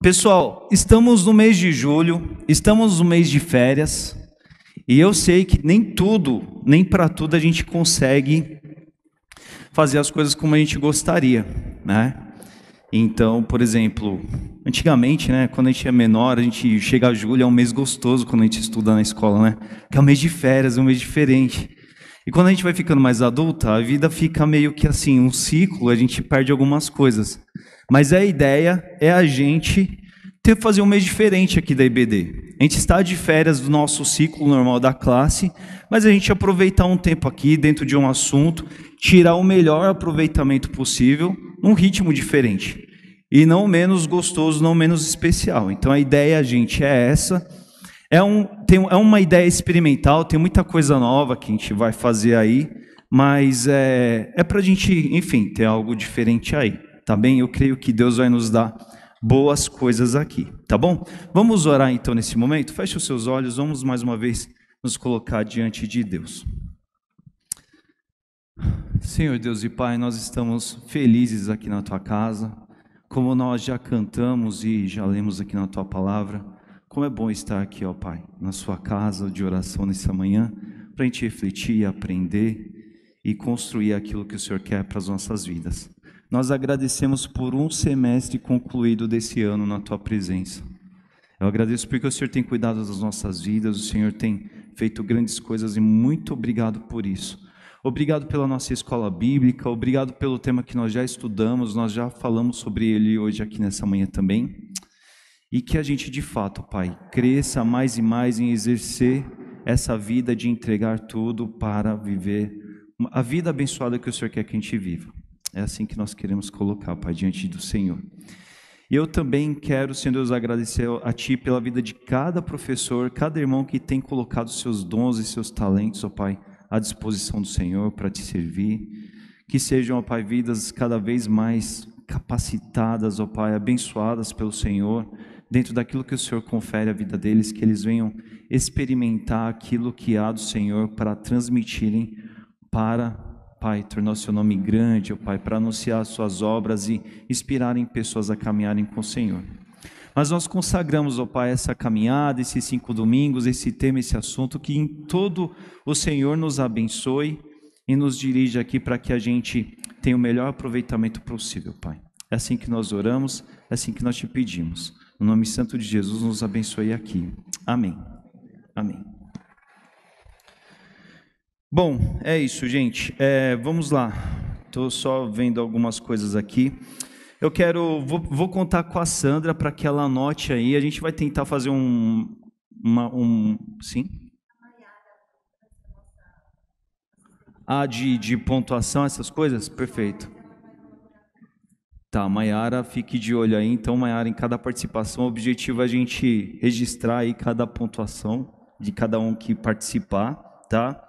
Pessoal, estamos no mês de julho, estamos no mês de férias, e eu sei que nem tudo, nem para tudo a gente consegue fazer as coisas como a gente gostaria, né? Então, por exemplo, antigamente, né, quando a gente é menor, a gente chega a julho, é um mês gostoso quando a gente estuda na escola, né? Que é um mês de férias, é um mês diferente. E quando a gente vai ficando mais adulta, a vida fica meio que assim, um ciclo, a gente perde algumas coisas. Mas a ideia é a gente fazer um mês diferente aqui da IBD. A gente está de férias do nosso ciclo normal da classe, mas a gente aproveitar um tempo aqui dentro de um assunto, tirar o melhor aproveitamento possível, num ritmo diferente. E não menos gostoso, não menos especial. Então a ideia, gente, é essa. É uma ideia experimental, tem muita coisa nova que a gente vai fazer aí, mas é para a gente, enfim, ter algo diferente aí, tá bem? Eu creio que Deus vai nos dar boas coisas aqui, tá bom? Vamos orar então nesse momento? Feche os seus olhos, vamos mais uma vez nos colocar diante de Deus. Senhor Deus e Pai, nós estamos felizes aqui na Tua casa, como nós já cantamos e já lemos aqui na Tua palavra. Como é bom estar aqui, ó Pai, na sua casa de oração nessa manhã, para a gente refletir, aprender e construir aquilo que o Senhor quer para as nossas vidas. Nós agradecemos por um semestre concluído desse ano na Tua presença. Eu agradeço porque o Senhor tem cuidado das nossas vidas, o Senhor tem feito grandes coisas e muito obrigado por isso. Obrigado pela nossa escola bíblica, obrigado pelo tema que nós já estudamos, nós já falamos sobre ele hoje aqui nessa manhã também. E que a gente de fato, Pai, cresça mais e mais em exercer essa vida de entregar tudo para viver a vida abençoada que o Senhor quer que a gente viva. É assim que nós queremos colocar, Pai, diante do Senhor. E eu também quero, Senhor Deus, agradecer a Ti pela vida de cada professor, cada irmão que tem colocado seus dons e seus talentos, ó Pai, à disposição do Senhor para Te servir. Que sejam, ó Pai, vidas cada vez mais capacitadas, ó Pai, abençoadas pelo Senhor, dentro daquilo que o Senhor confere à vida deles, que eles venham experimentar aquilo que há do Senhor para transmitirem para, Pai, tornar o seu nome grande, ó Pai, para anunciar as suas obras e inspirarem pessoas a caminharem com o Senhor. Mas nós consagramos, ó Pai, essa caminhada, esses 5 domingos, esse tema, esse assunto, que em todo o Senhor nos abençoe e nos dirija aqui para que a gente tenha o melhor aproveitamento possível, Pai. É assim que nós oramos, é assim que nós te pedimos. No nome santo de Jesus, nos abençoe aqui. Amém. Amém. Bom, é isso, gente. Vamos lá. Estou só vendo algumas coisas aqui. Vou contar com a Sandra para que ela anote aí. A gente vai tentar fazer sim? De pontuação, essas coisas? Perfeito. Tá, Maiara, fique de olho aí. Então, Maiara, em cada participação, o objetivo é a gente registrar aí cada pontuação de cada um que participar, tá?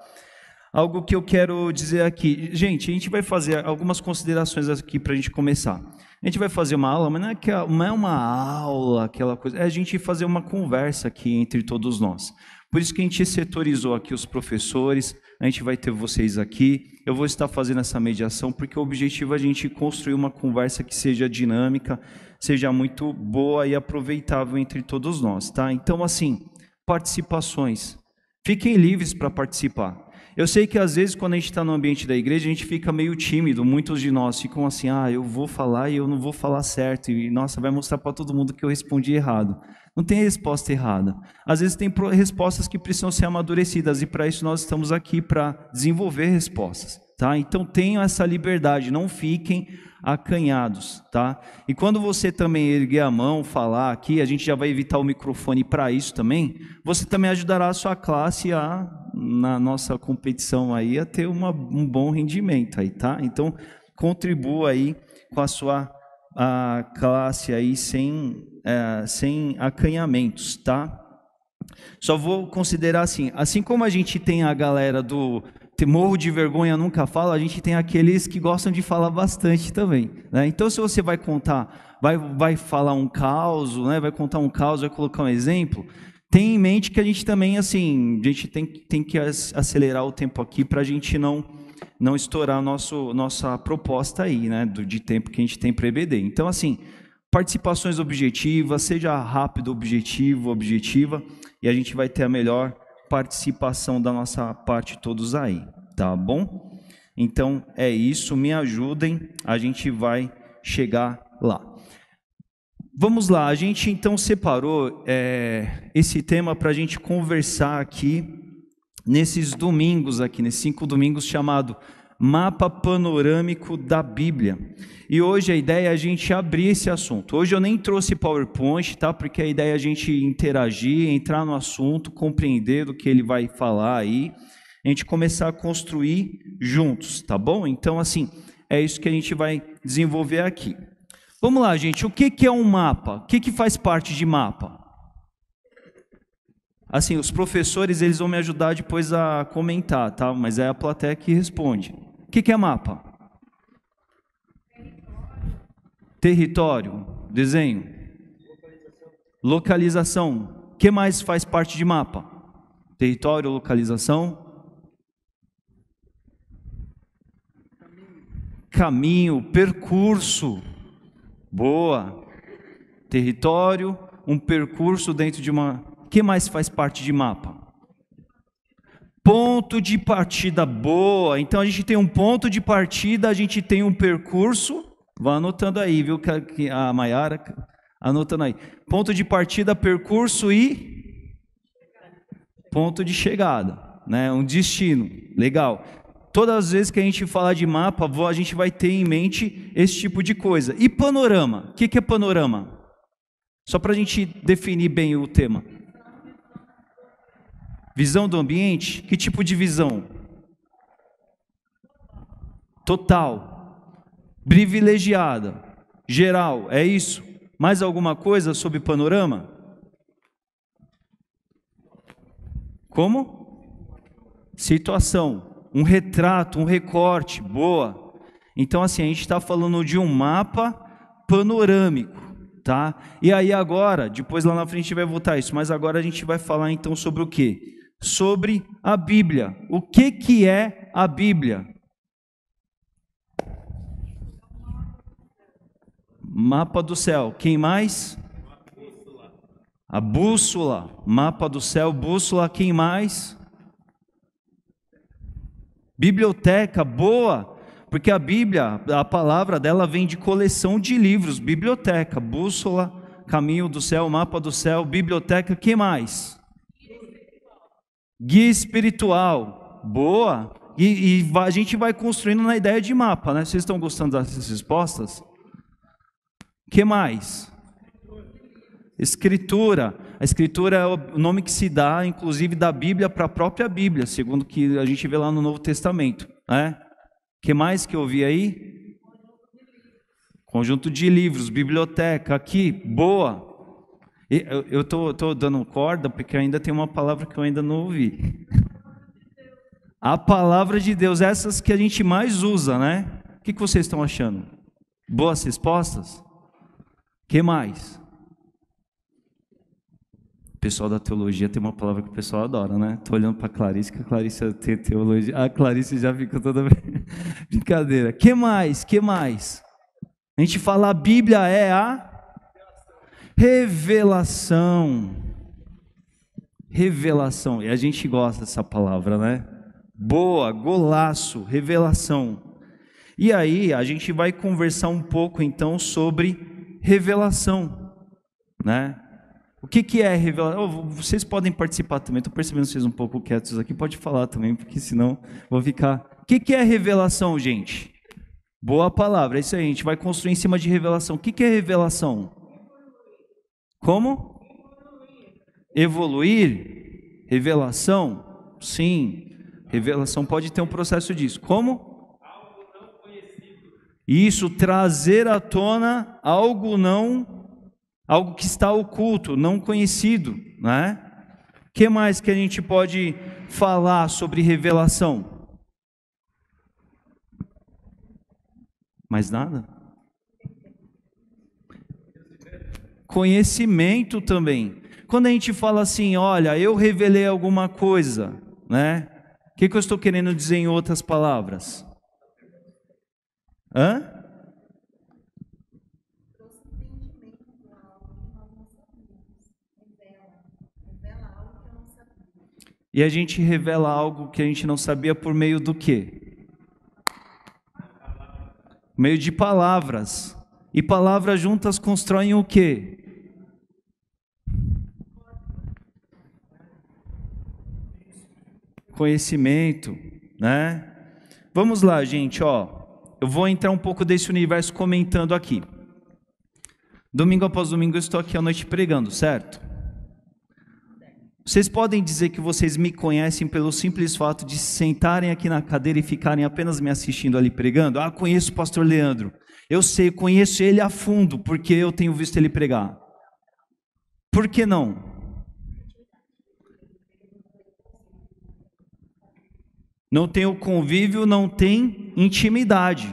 Algo que eu quero dizer aqui, gente, a gente vai fazer algumas considerações aqui para a gente começar. A gente vai fazer uma aula, mas não é uma aula, aquela coisa, é a gente fazer uma conversa aqui entre todos nós. Por isso que a gente setorizou aqui os professores, a gente vai ter vocês aqui, eu vou estar fazendo essa mediação, porque o objetivo é a gente construir uma conversa que seja dinâmica, seja muito boa e aproveitável entre todos nós, tá? Então, assim, participações, fiquem livres para participar. Eu sei que às vezes quando a gente está no ambiente da igreja, a gente fica meio tímido, muitos de nós ficam assim, eu vou falar e eu não vou falar certo, e nossa, vai mostrar para todo mundo que eu respondi errado. Não tem resposta errada. Às vezes tem respostas que precisam ser amadurecidas, e para isso nós estamos aqui para desenvolver respostas, tá? Então tenham essa liberdade, não fiquem acanhados, tá? E quando você também erguer a mão, falar aqui, a gente já vai evitar o microfone para isso também, você também ajudará a sua classe na nossa competição aí, a ter um bom rendimento aí, tá? Então, contribua aí com a sua classe aí sem acanhamentos, tá? Só vou considerar assim como a gente tem a galera do morro de vergonha, nunca fala, a gente tem aqueles que gostam de falar bastante também, né? Então, se você vai contar, vai falar um caos, né? Vai contar um caos, vai colocar um exemplo, tenha em mente que a gente também, assim, a gente tem que acelerar o tempo aqui para a gente não estourar nossa proposta aí, né? De tempo que a gente tem para EBD. Então, assim, participações objetivas, seja rápido, objetivo, objetiva, e a gente vai ter a melhor participação da nossa parte todos aí, tá bom? Então é isso, me ajudem, a gente vai chegar lá. Vamos lá, a gente então separou esse tema para a gente conversar aqui nesses domingos aqui, nesses 5 domingos, chamado Mapa Panorâmico da Bíblia. E hoje a ideia é a gente abrir esse assunto. Hoje eu nem trouxe PowerPoint, tá? Porque a ideia é a gente interagir, entrar no assunto, compreender do que ele vai falar aí, a gente começar a construir juntos, tá bom? Então, assim, é isso que a gente vai desenvolver aqui. Vamos lá, gente. O que é um mapa? O que faz parte de mapa? Assim, os professores, eles vão me ajudar depois a comentar, tá? Mas é a plateia que responde. O que é mapa? Território. Desenho. Localização. O que mais faz parte de mapa? Território, localização. Caminho, percurso. Boa. Território, um percurso dentro de uma... O que mais faz parte de mapa? Ponto de partida. Boa. Então a gente tem um ponto de partida, a gente tem um percurso. Vá anotando aí, viu? Que a Maiara anotando aí. Ponto de partida, percurso e ponto de chegada, né? Um destino. Legal. Todas as vezes que a gente falar de mapa, a gente vai ter em mente esse tipo de coisa. E panorama? O que é panorama? Só para a gente definir bem o tema. Visão do ambiente? Que tipo de visão? Total. Privilegiada. Geral. É isso? Mais alguma coisa sobre panorama? Como? Situação. Um retrato, um recorte. Boa. Então, assim, a gente está falando de um mapa panorâmico. Tá? E aí agora, depois lá na frente a gente vai voltar isso, mas agora a gente vai falar então sobre o quê? Sobre a Bíblia. O que é a Bíblia? Mapa do céu. Quem mais? A bússola. Mapa do céu, bússola. Quem mais? Biblioteca. Boa. Porque a Bíblia, a palavra dela vem de coleção de livros. Biblioteca, bússola, caminho do céu, mapa do céu, biblioteca. Que mais? Guia espiritual. Boa. E a gente vai construindo na ideia de mapa, né? Vocês estão gostando dessas respostas? Que mais? Escritura. A escritura é o nome que se dá, inclusive, da Bíblia para a própria Bíblia, segundo o que a gente vê lá no Novo Testamento, né? Que mais que eu vi aí? Conjunto de livros, biblioteca, aqui, boa. Eu tô dando corda porque ainda tem uma palavra que eu ainda não ouvi. A palavra de Deus, essas que a gente mais usa, né? O que vocês estão achando? Boas respostas? Que mais? O pessoal da teologia tem uma palavra que o pessoal adora, né? Estou olhando para a Clarice, que a Clarice tem teologia. A Clarice já fica toda brincadeira. Que mais? Que mais? A gente fala a Bíblia é a revelação. Revelação. E a gente gosta dessa palavra, né? Boa, golaço, revelação. E aí a gente vai conversar um pouco então sobre revelação, né? O que é revelação? Vocês podem participar também, estou percebendo vocês um pouco quietos aqui, pode falar também, porque senão vou ficar... O que é revelação, gente? Boa palavra, é isso aí, a gente vai construir em cima de revelação. O que é revelação? Como? Evoluir? Revelação? Sim, revelação pode ter um processo disso. Como? Algo não conhecido. Isso, trazer à tona algo que está oculto, não conhecido, né? O que mais que a gente pode falar sobre revelação? Mais nada? Conhecimento também. Quando a gente fala assim, olha, eu revelei alguma coisa, né? O que eu estou querendo dizer em outras palavras? E a gente revela algo que a gente não sabia por meio do quê? Meio de palavras. E palavras juntas constroem o quê? Conhecimento, né? Vamos lá, gente, ó. Eu vou entrar um pouco desse universo comentando aqui. Domingo após domingo eu estou aqui à noite pregando, certo? Vocês podem dizer que vocês me conhecem pelo simples fato de sentarem aqui na cadeira e ficarem apenas me assistindo ali pregando? Ah, conheço o pastor Leandro. Eu sei, conheço ele a fundo, porque eu tenho visto ele pregar. Por que não? Não tem o convívio, não tem intimidade.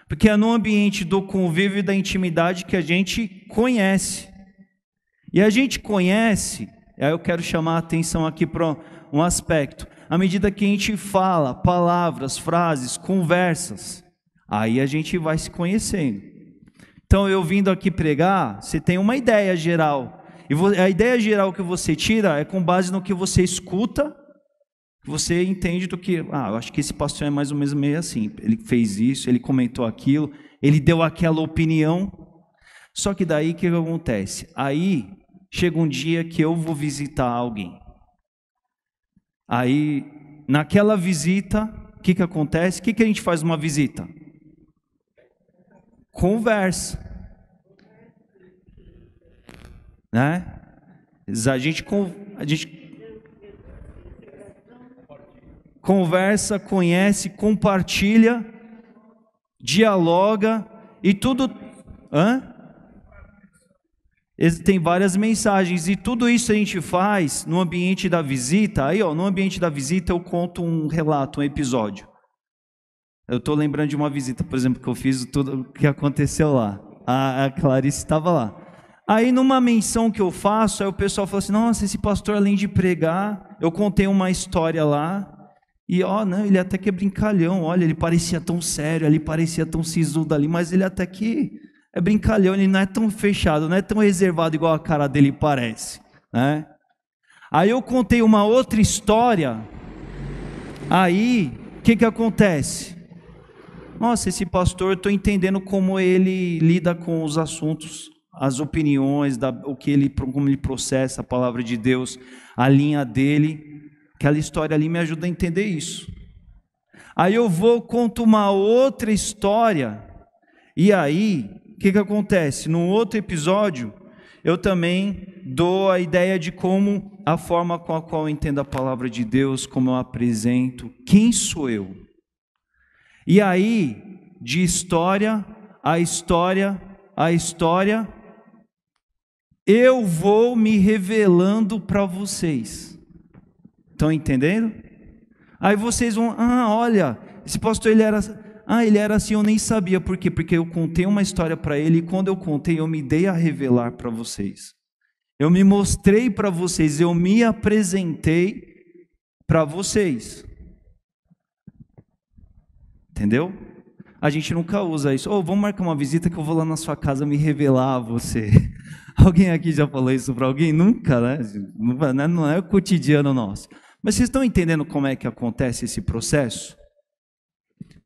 Porque é no ambiente do convívio e da intimidade que a gente conhece. E a gente conhece, aí eu quero chamar a atenção aqui para um aspecto. À medida que a gente fala palavras, frases, conversas, aí a gente vai se conhecendo. Então eu vindo aqui pregar, você tem uma ideia geral. E a ideia geral que você tira é com base no que você escuta. Você entende do que, eu acho que esse pastor é mais ou menos meio assim, ele fez isso, ele comentou aquilo, ele deu aquela opinião, só que daí o que acontece? Aí chega um dia que eu vou visitar alguém, aí naquela visita, o que acontece? O que a gente faz numa visita? Conversa, né? A gente conversa, conhece, compartilha, dialoga e tudo. Tem várias mensagens e tudo isso a gente faz no ambiente da visita. Aí, no ambiente da visita eu conto um relato, um episódio. Eu estou lembrando de uma visita, por exemplo, que eu fiz, tudo o que aconteceu lá. A Clarice estava lá. Aí numa menção que eu faço, aí o pessoal fala assim: nossa, esse pastor além de pregar, eu contei uma história lá. E não, ele até que é brincalhão, olha, ele parecia tão sério, ele parecia tão sisudo ali, mas ele até que é brincalhão, ele não é tão fechado, não é tão reservado igual a cara dele parece, né? Aí eu contei uma outra história, aí, o que acontece? Nossa, esse pastor, eu estou entendendo como ele lida com os assuntos, as opiniões, como ele processa a palavra de Deus, a linha dele. Aquela história ali me ajuda a entender isso. Aí eu conto uma outra história, e aí, o que acontece? No outro episódio, eu também dou a ideia de como, a forma com a qual eu entendo a palavra de Deus, como eu apresento, quem sou eu. E aí, de história a história a história, eu vou me revelando para vocês. Estão entendendo? Aí vocês vão, olha, esse pastor ele era assim, eu nem sabia. Por quê? Porque eu contei uma história para ele, e quando eu contei, eu me dei a revelar para vocês. Eu me mostrei para vocês, eu me apresentei para vocês. Entendeu? A gente nunca usa isso. Vamos marcar uma visita que eu vou lá na sua casa me revelar a você. Alguém aqui já falou isso para alguém? Nunca, né? Não é o cotidiano nosso. Mas vocês estão entendendo como é que acontece esse processo?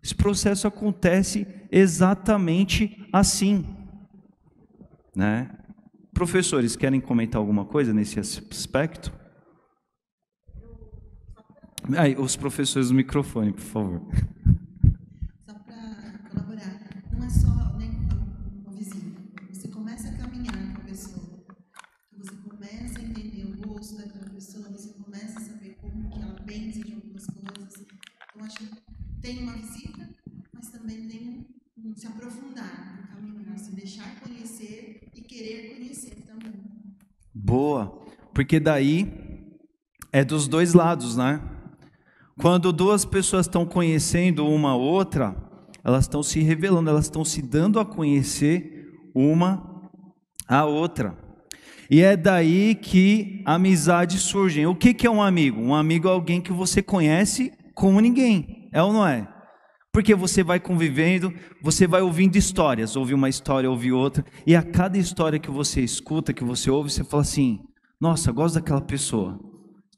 Esse processo acontece exatamente assim, né? Professores, querem comentar alguma coisa nesse aspecto? Aí, os professores do microfone, por favor. Só para colaborar, não é só uma visita. Você começa a caminhar com a pessoa, você começa a entender o gosto daquela pessoa, você começa a saber como que ela pensa de algumas coisas. Então, acho que tem uma visita, mas também tem se aprofundar, caminhar, se deixar conhecer e querer conhecer também. Boa, porque daí é dos dois lados, né? Quando duas pessoas estão conhecendo uma outra, elas estão se revelando, elas estão se dando a conhecer uma a outra. E é daí que amizades surgem. O que é um amigo? Um amigo é alguém que você conhece como ninguém, é ou não é? Porque você vai convivendo, você vai ouvindo histórias, ouve uma história, ouve outra, e a cada história que você escuta, que você ouve, você fala assim: nossa, gosto daquela pessoa.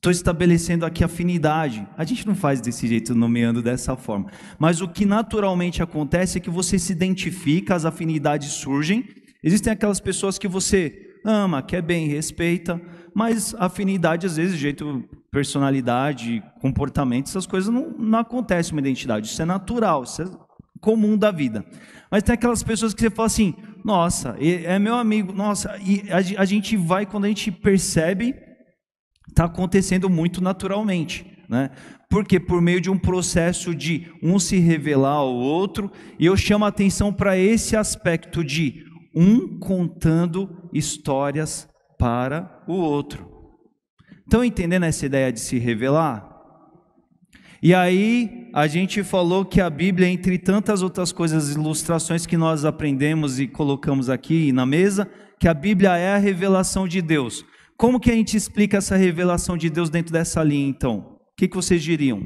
Estou estabelecendo aqui afinidade. A gente não faz desse jeito, nomeando dessa forma. Mas o que naturalmente acontece é que você se identifica, as afinidades surgem. Existem aquelas pessoas que você ama, quer bem, respeita, mas afinidade, às vezes, jeito, personalidade, comportamento, essas coisas não acontecem uma identidade. Isso é natural, isso é comum da vida. Mas tem aquelas pessoas que você fala assim, nossa, é meu amigo, nossa, e a gente vai, quando a gente percebe, está acontecendo muito naturalmente, né? Porque por meio de um processo de um se revelar ao outro, e eu chamo a atenção para esse aspecto de um contando histórias para o outro. Estão entendendo essa ideia de se revelar? E aí a gente falou que a Bíblia, entre tantas outras coisas, ilustrações que nós aprendemos e colocamos aqui na mesa, que a Bíblia é a revelação de Deus. Como que a gente explica essa revelação de Deus dentro dessa linha, então? O que vocês diriam?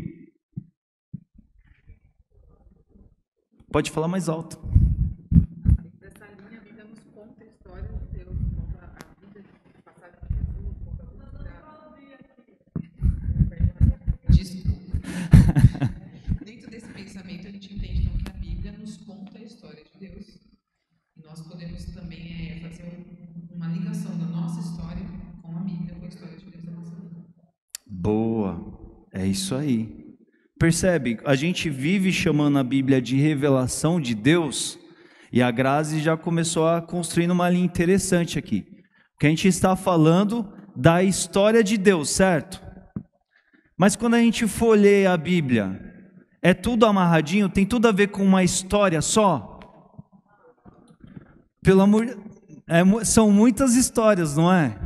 Pode falar mais alto. Dessa linha, a Bíblia nos conta a história de Deus, conta a vida de passagem de Jesus, conta a Desculpa. Dentro desse pensamento, a gente entende então que a Bíblia nos conta a história de Deus. E nós podemos também fazer uma ligação da nossa história com a Bíblia, com a história de Deus da nossa vida. Boa, é isso aí. Percebe? A gente vive chamando a Bíblia de revelação de Deus, e a Grazi já começou a construir uma linha interessante aqui. Porque a gente está falando da história de Deus, certo? Mas quando a gente folheia a Bíblia, é tudo amarradinho? Tem tudo a ver com uma história só? Pelo amor, são muitas histórias, não é?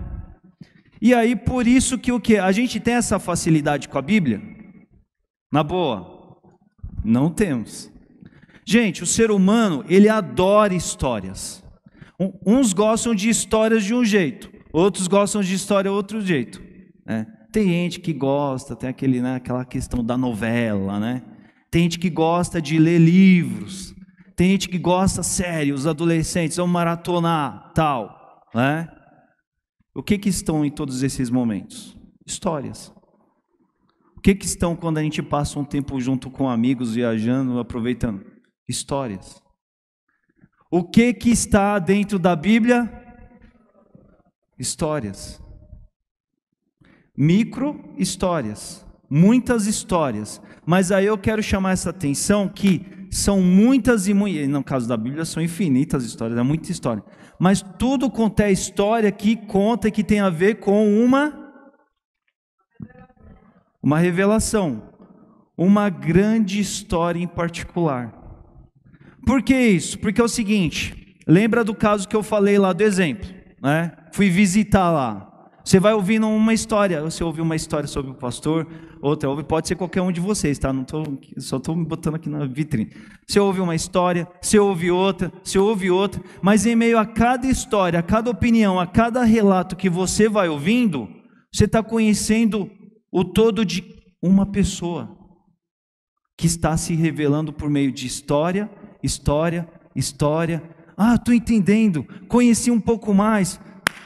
E aí, por isso que o quê? A gente tem essa facilidade com a Bíblia? Na boa? Não temos. Gente, o ser humano, ele adora histórias. Uns gostam de histórias de um jeito, outros gostam de história de outro jeito, né? Tem gente que gosta, tem aquele, né, aquela questão da novela, né? Tem gente que gosta de ler livros, tem gente que gosta, sério, os adolescentes vão maratonar, tal, né? O que estão em todos esses momentos? Histórias. O que estão quando a gente passa um tempo junto com amigos, viajando, aproveitando? Histórias. O que está dentro da Bíblia? Histórias. Micro histórias. Muitas histórias. Mas aí eu quero chamar essa atenção que são muitas e muitas, no caso da Bíblia são infinitas histórias, é muita história. Mas tudo quanto é história que conta e que tem a ver com uma revelação, uma grande história em particular. Por que isso? Porque é o seguinte, lembra do caso que eu falei lá do exemplo, né? Fui visitar lá. Você vai ouvindo uma história, você ouviu uma história sobre o pastor, outra ouve, pode ser qualquer um de vocês, tá? Só estou me botando aqui na vitrine. Você ouve uma história, você ouve outra, mas em meio a cada história, a cada opinião, a cada relato que você vai ouvindo, você está conhecendo o todo de uma pessoa que está se revelando por meio de história. Ah, estou entendendo, conheci um pouco mais.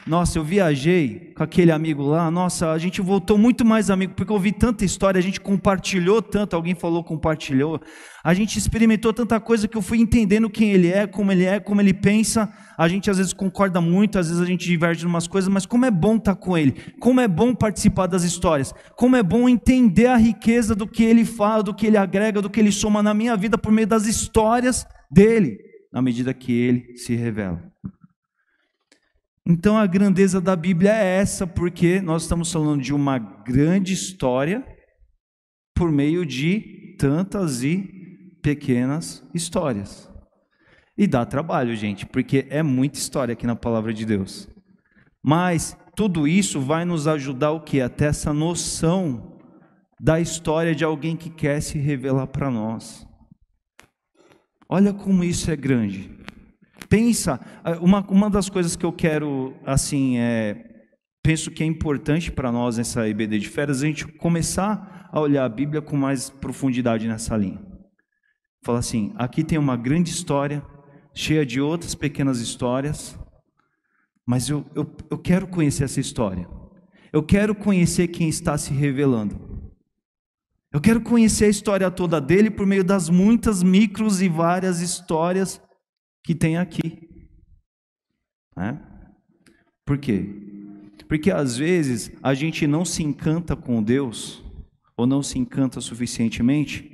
Nossa, eu viajei com aquele amigo lá, nossa, a gente voltou muito mais amigo, porque eu ouvi tanta história, a gente compartilhou tanto, alguém falou, compartilhou, a gente experimentou tanta coisa que eu fui entendendo quem ele é, como ele pensa. A gente às vezes concorda muito, às vezes a gente diverge em umas coisas, mas como é bom estar com ele, como é bom participar das histórias, como é bom entender a riqueza do que ele fala, do que ele agrega, do que ele soma na minha vida por meio das histórias dele, na medida que ele se revela. Então a grandeza da Bíblia é essa, porque nós estamos falando de uma grande história por meio de tantas e pequenas histórias. E dá trabalho, gente, porque é muita história aqui na palavra de Deus. Mas tudo isso vai nos ajudar o quê? Até essa noção da história de alguém que quer se revelar para nós. Olha como isso é grande. Pensa, uma das coisas que eu quero, assim, penso que é importante para nós nessa IBD de férias, a gente começar a olhar a Bíblia com mais profundidade nessa linha. Fala assim, aqui tem uma grande história, cheia de outras pequenas histórias, mas eu quero conhecer essa história. Eu quero conhecer quem está se revelando. Eu quero conhecer a história toda dele por meio das muitas micros e várias histórias que tem aqui. Por quê? Porque às vezes a gente não se encanta com Deus, ou não se encanta suficientemente,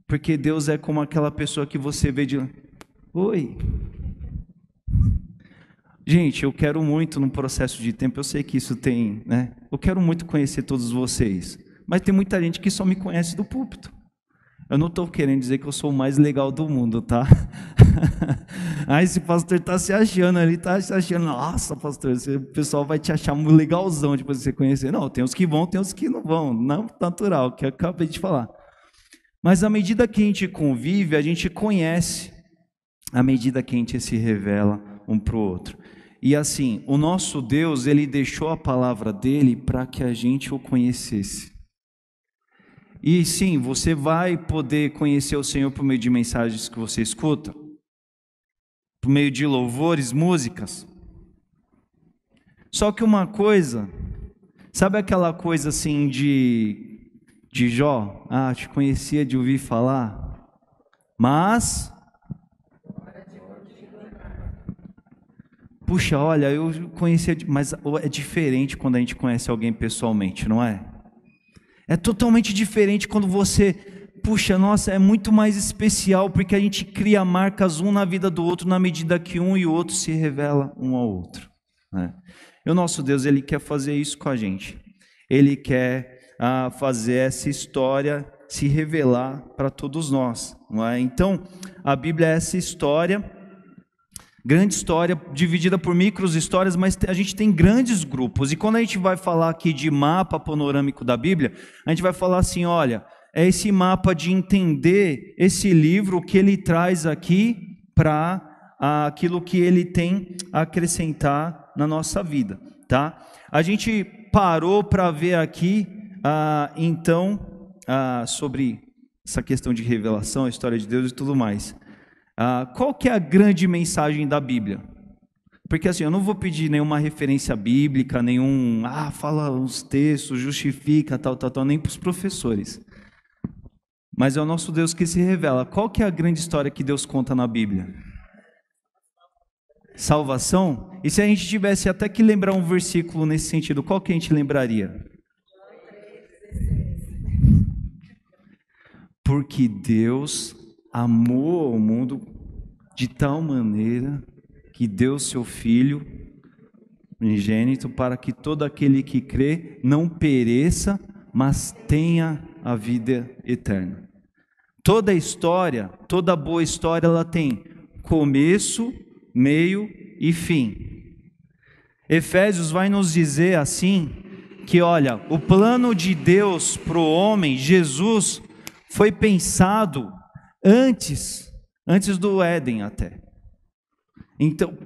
porque Deus é como aquela pessoa que você vê de... Oi! Gente, eu quero muito, num processo de tempo, eu sei que isso tem, né? Eu quero muito conhecer todos vocês, mas tem muita gente que só me conhece do púlpito. Eu não estou querendo dizer que eu sou o mais legal do mundo, tá? Aí esse pastor está se achando ali, está se achando, nossa, pastor, o pessoal vai te achar muito legalzão depois de você conhecer. Não, tem os que vão, tem os que não vão, não natural, que eu acabei de falar. Mas à medida que a gente convive, a gente conhece, à medida que a gente se revela um para o outro. E assim, o nosso Deus, Ele deixou a palavra dEle para que a gente o conhecesse. E sim, você vai poder conhecer o Senhor por meio de mensagens que você escuta, por meio de louvores, músicas. Só que uma coisa, sabe aquela coisa assim de Jó? Ah, te conhecia de ouvir falar, mas... Puxa, olha, eu conhecia, mas é diferente quando a gente conhece alguém pessoalmente, não é? É totalmente diferente quando você, puxa, nossa, é muito mais especial, porque a gente cria marcas um na vida do outro, na medida que um e o outro se revela um ao outro, né? E o nosso Deus, Ele quer fazer isso com a gente. Ele quer fazer essa história se revelar para todos nós, não é? Então, a Bíblia é essa história, grande história, dividida por micros histórias, mas a gente tem grandes grupos. E quando a gente vai falar aqui de mapa panorâmico da Bíblia, a gente vai falar assim, olha, é esse mapa de entender esse livro, o que ele traz aqui para aquilo que ele tem a acrescentar na nossa vida, tá? A gente parou para ver aqui, sobre essa questão de revelação, a história de Deus e tudo mais. Qual que é a grande mensagem da Bíblia? Porque assim, eu não vou pedir nenhuma referência bíblica, fala uns textos, justifica, tal, nem para os professores. Mas é o nosso Deus que se revela. Qual que é a grande história que Deus conta na Bíblia? Salvação? E se a gente tivesse até que lembrar um versículo nesse sentido, qual que a gente lembraria? Porque Deus amou o mundo de tal maneira que deu seu Filho unigênito para que todo aquele que crê não pereça, mas tenha a vida eterna. Toda história, toda boa história, ela tem começo, meio e fim. Efésios vai nos dizer assim, que olha, o plano de Deus para o homem, Jesus, foi pensado antes do Éden até. Então,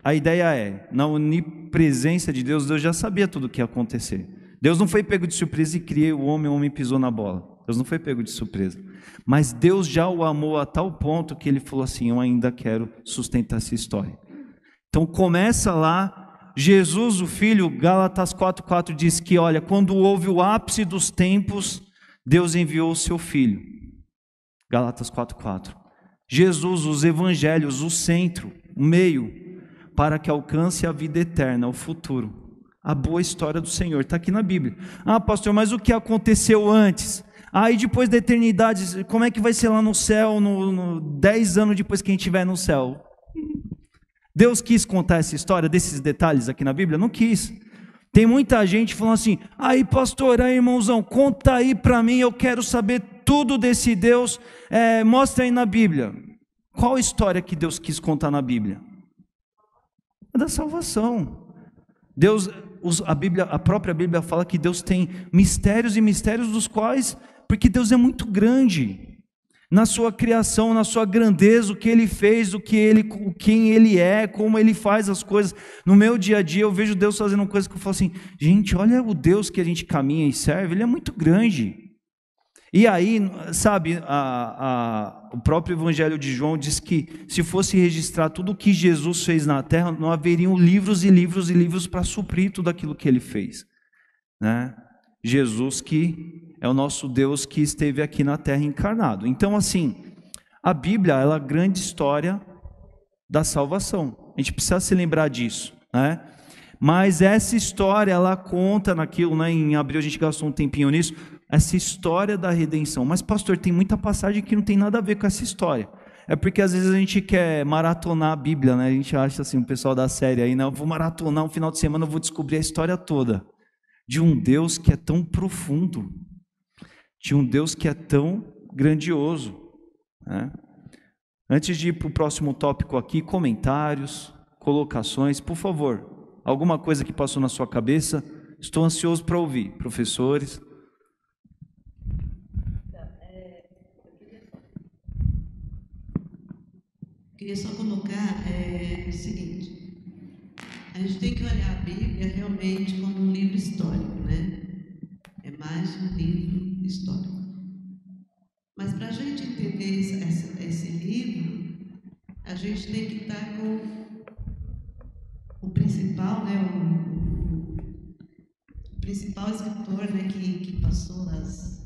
a ideia é, na onipresença de Deus, Deus já sabia tudo o que ia acontecer. Deus não foi pego de surpresa e criou o homem pisou na bola. Deus não foi pego de surpresa. Mas Deus já o amou a tal ponto que ele falou assim, eu ainda quero sustentar essa história. Então começa lá, Jesus, o Filho, Gálatas 4:4 diz que, olha, quando houve o ápice dos tempos, Deus enviou o seu Filho. Gálatas 4:4. Jesus, os evangelhos, o centro, o meio, para que alcance a vida eterna, o futuro. A boa história do Senhor, está aqui na Bíblia. Ah, pastor, mas o que aconteceu antes? E depois da eternidade, como é que vai ser lá no céu, 10 anos depois que a gente estiver no céu? Deus quis contar essa história, desses detalhes aqui na Bíblia? Não quis. Tem muita gente falando assim, aí pastor, aí irmãozão, conta aí para mim, eu quero saber tudo desse Deus, mostra aí na Bíblia. Qual a história que Deus quis contar na Bíblia? A da salvação. Deus, a própria Bíblia fala que Deus tem mistérios e mistérios dos quais, porque Deus é muito grande, na sua criação, na sua grandeza, o que Ele fez, quem Ele é, como Ele faz as coisas. No meu dia a dia eu vejo Deus fazendo coisas que eu falo assim, gente, olha o Deus que a gente caminha e serve, Ele é muito grande. E aí, sabe, o próprio Evangelho de João diz que se fosse registrar tudo o que Jesus fez na terra, não haveriam livros e livros e livros para suprir tudo aquilo que Ele fez. né? Jesus que é o nosso Deus que esteve aqui na terra encarnado. Então, assim, a Bíblia ela é a grande história da salvação. A gente precisa se lembrar disso, né? Mas essa história, ela conta naquilo, né? Em abril a gente gastou um tempinho nisso, essa história da redenção. Mas, pastor, tem muita passagem que não tem nada a ver com essa história. É porque às vezes a gente quer maratonar a Bíblia, né? A gente acha assim, o pessoal da série aí, não, eu vou maratonar um final de semana, eu vou descobrir a história toda de um Deus que é tão profundo, de um Deus que é tão grandioso, né? Antes de ir para o próximo tópico aqui, comentários, colocações, por favor. Alguma coisa que passou na sua cabeça? Estou ansioso para ouvir, professores. Queria só colocar o seguinte: a gente tem que olhar a Bíblia realmente como um livro histórico, né? É mais um livro histórico. Mas para a gente entender esse livro, a gente tem que estar com o principal, né? O principal escritor, né? Que passou as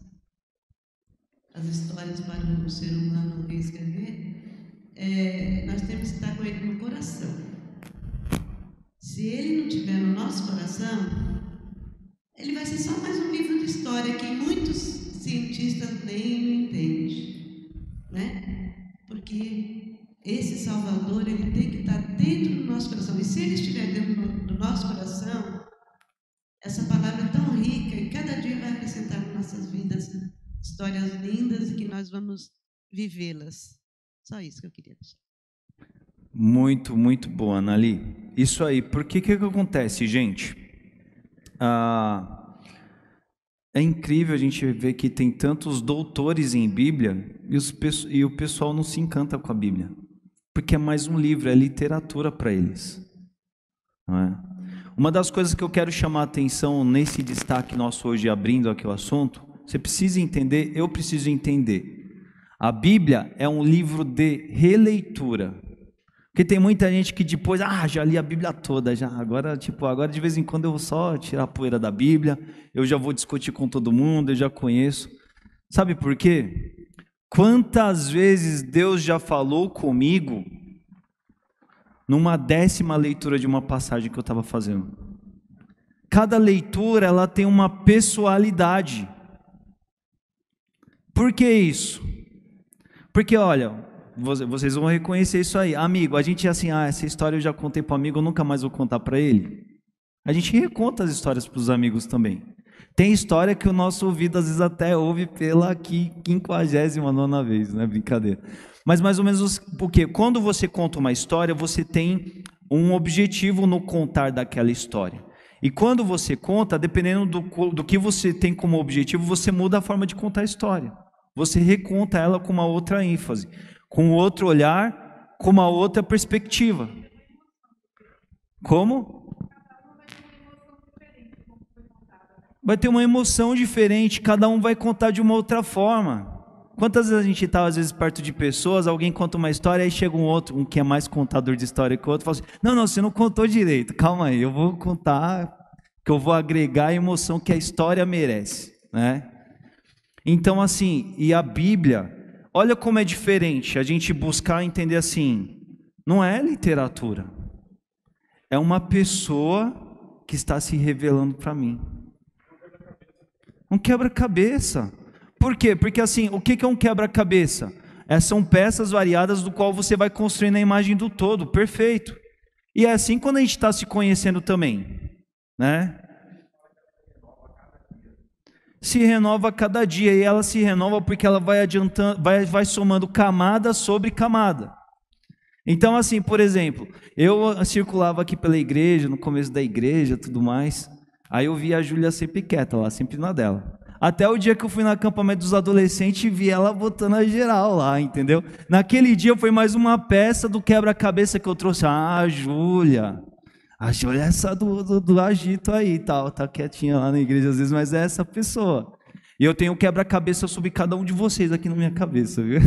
histórias para o ser humano reescrever. Nós temos que estar com ele no coração. Se ele não estiver no nosso coração, ele vai ser só mais um livro de história que muitos cientistas nem não entendem, né? Porque esse Salvador, ele tem que estar dentro do nosso coração. E se ele estiver dentro do nosso coração, essa palavra é tão rica e cada dia vai acrescentar nas nossas vidas histórias lindas e que nós vamos vivê-las. Só isso que eu queria deixar. Muito, muito boa, Anali. Isso aí, porque que acontece, gente? É incrível a gente ver que tem tantos doutores em Bíblia e o pessoal não se encanta com a Bíblia, porque é mais um livro, é literatura para eles, não é? Uma das coisas que eu quero chamar a atenção nesse destaque nosso hoje, abrindo aqui o assunto, você precisa entender, eu preciso entender. A Bíblia é um livro de releitura. Porque tem muita gente que depois, já li a Bíblia toda, agora de vez em quando eu vou só tirar a poeira da Bíblia, eu já vou discutir com todo mundo, eu já conheço. Sabe por quê? Quantas vezes Deus já falou comigo numa 10ª leitura de uma passagem que eu estava fazendo? Cada leitura, ela tem uma pessoalidade. Por que isso? Porque, olha, vocês vão reconhecer isso aí. Amigo, a gente é assim, essa história eu já contei para o amigo, eu nunca mais vou contar para ele. A gente reconta as histórias para os amigos também. Tem história que o nosso ouvido às vezes até ouve pela 59ª vez, não é brincadeira. Mas mais ou menos, porque quando você conta uma história, você tem um objetivo no contar daquela história. E quando você conta, dependendo do que você tem como objetivo, você muda a forma de contar a história. Você reconta ela com uma outra ênfase, com outro olhar, com uma outra perspectiva. Como? Vai ter uma emoção diferente, cada um vai contar de uma outra forma. Quantas vezes a gente está, às vezes, perto de pessoas, alguém conta uma história, aí chega um que é mais contador de história que o outro, fala assim, não, você não contou direito, calma aí, eu vou contar, que eu vou agregar a emoção que a história merece, né? Então, assim, e a Bíblia, olha como é diferente a gente buscar entender assim, não é literatura, é uma pessoa que está se revelando para mim. Um quebra-cabeça. Por quê? Porque assim, o que é um quebra-cabeça? São peças variadas do qual você vai construindo a imagem do todo, perfeito. E é assim quando a gente está se conhecendo também, né? Se renova a cada dia, e ela se renova porque ela vai adiantando, vai somando camada sobre camada. Então assim, por exemplo, eu circulava aqui pela igreja, no começo da igreja, tudo mais, aí eu via a Júlia sempre quieta lá, sempre na dela. Até o dia que eu fui no acampamento dos adolescentes e vi ela botando a geral lá, entendeu? Naquele dia foi mais uma peça do quebra-cabeça que eu trouxe. A Júlia é essa do agito aí e tal, tá quietinha lá na igreja às vezes, mas é essa pessoa. E eu tenho quebra-cabeça sobre cada um de vocês aqui na minha cabeça, viu?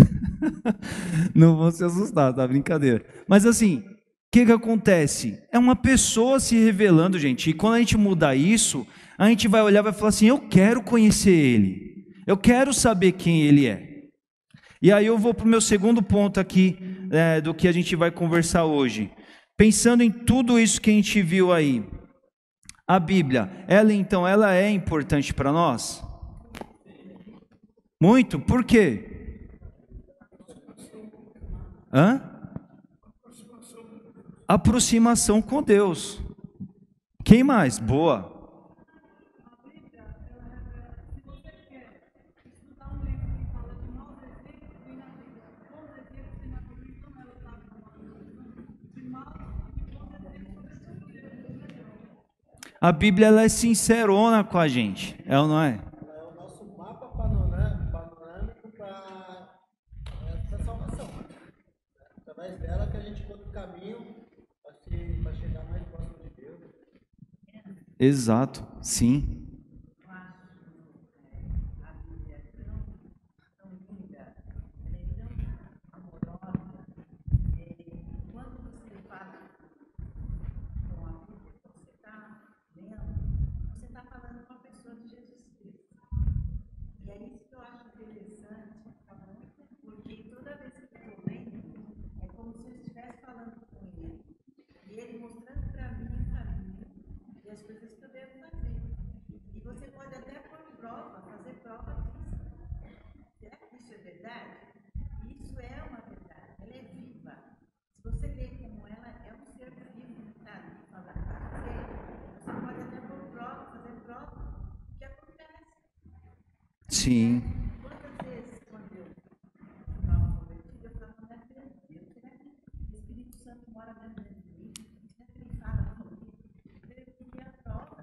Não vão se assustar, tá? Brincadeira. Mas assim, o que acontece? É uma pessoa se revelando, gente, e quando a gente muda isso, a gente vai olhar e vai falar assim, eu quero conhecer Ele, eu quero saber quem Ele é. E aí eu vou para o meu segundo ponto aqui, do que a gente vai conversar hoje. Pensando em tudo isso que a gente viu aí, a Bíblia, ela é importante para nós? Muito? Por quê? Aproximação com Deus. Quem mais? Boa. A Bíblia, ela é sincerona com a gente, é ou não é? Ela é o nosso mapa panorâmico para essa salvação. Através dela que a gente encontra o caminho para chegar mais próximo de Deus. Exato, sim. Sim. Quantas vezes, quando eu estava convertida, eu falava, não é Deus, será que o Espírito Santo mora dentro de mim? Será que ele fala comigo? Eu queria a prova,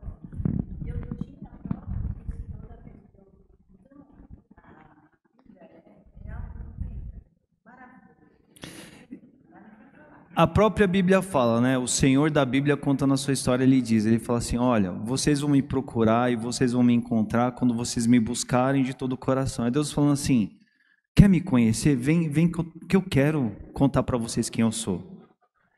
e eu não tinha a prova disso toda vez que eu... Então, a Bíblia é algo maravilhoso. A própria Bíblia fala, né? O Senhor da Bíblia, contando a sua história, ele fala assim, olha, vocês vão me procurar e vocês vão me encontrar quando vocês me buscarem de todo o coração. É Deus falando assim, quer me conhecer? Vem que eu quero contar para vocês quem eu sou.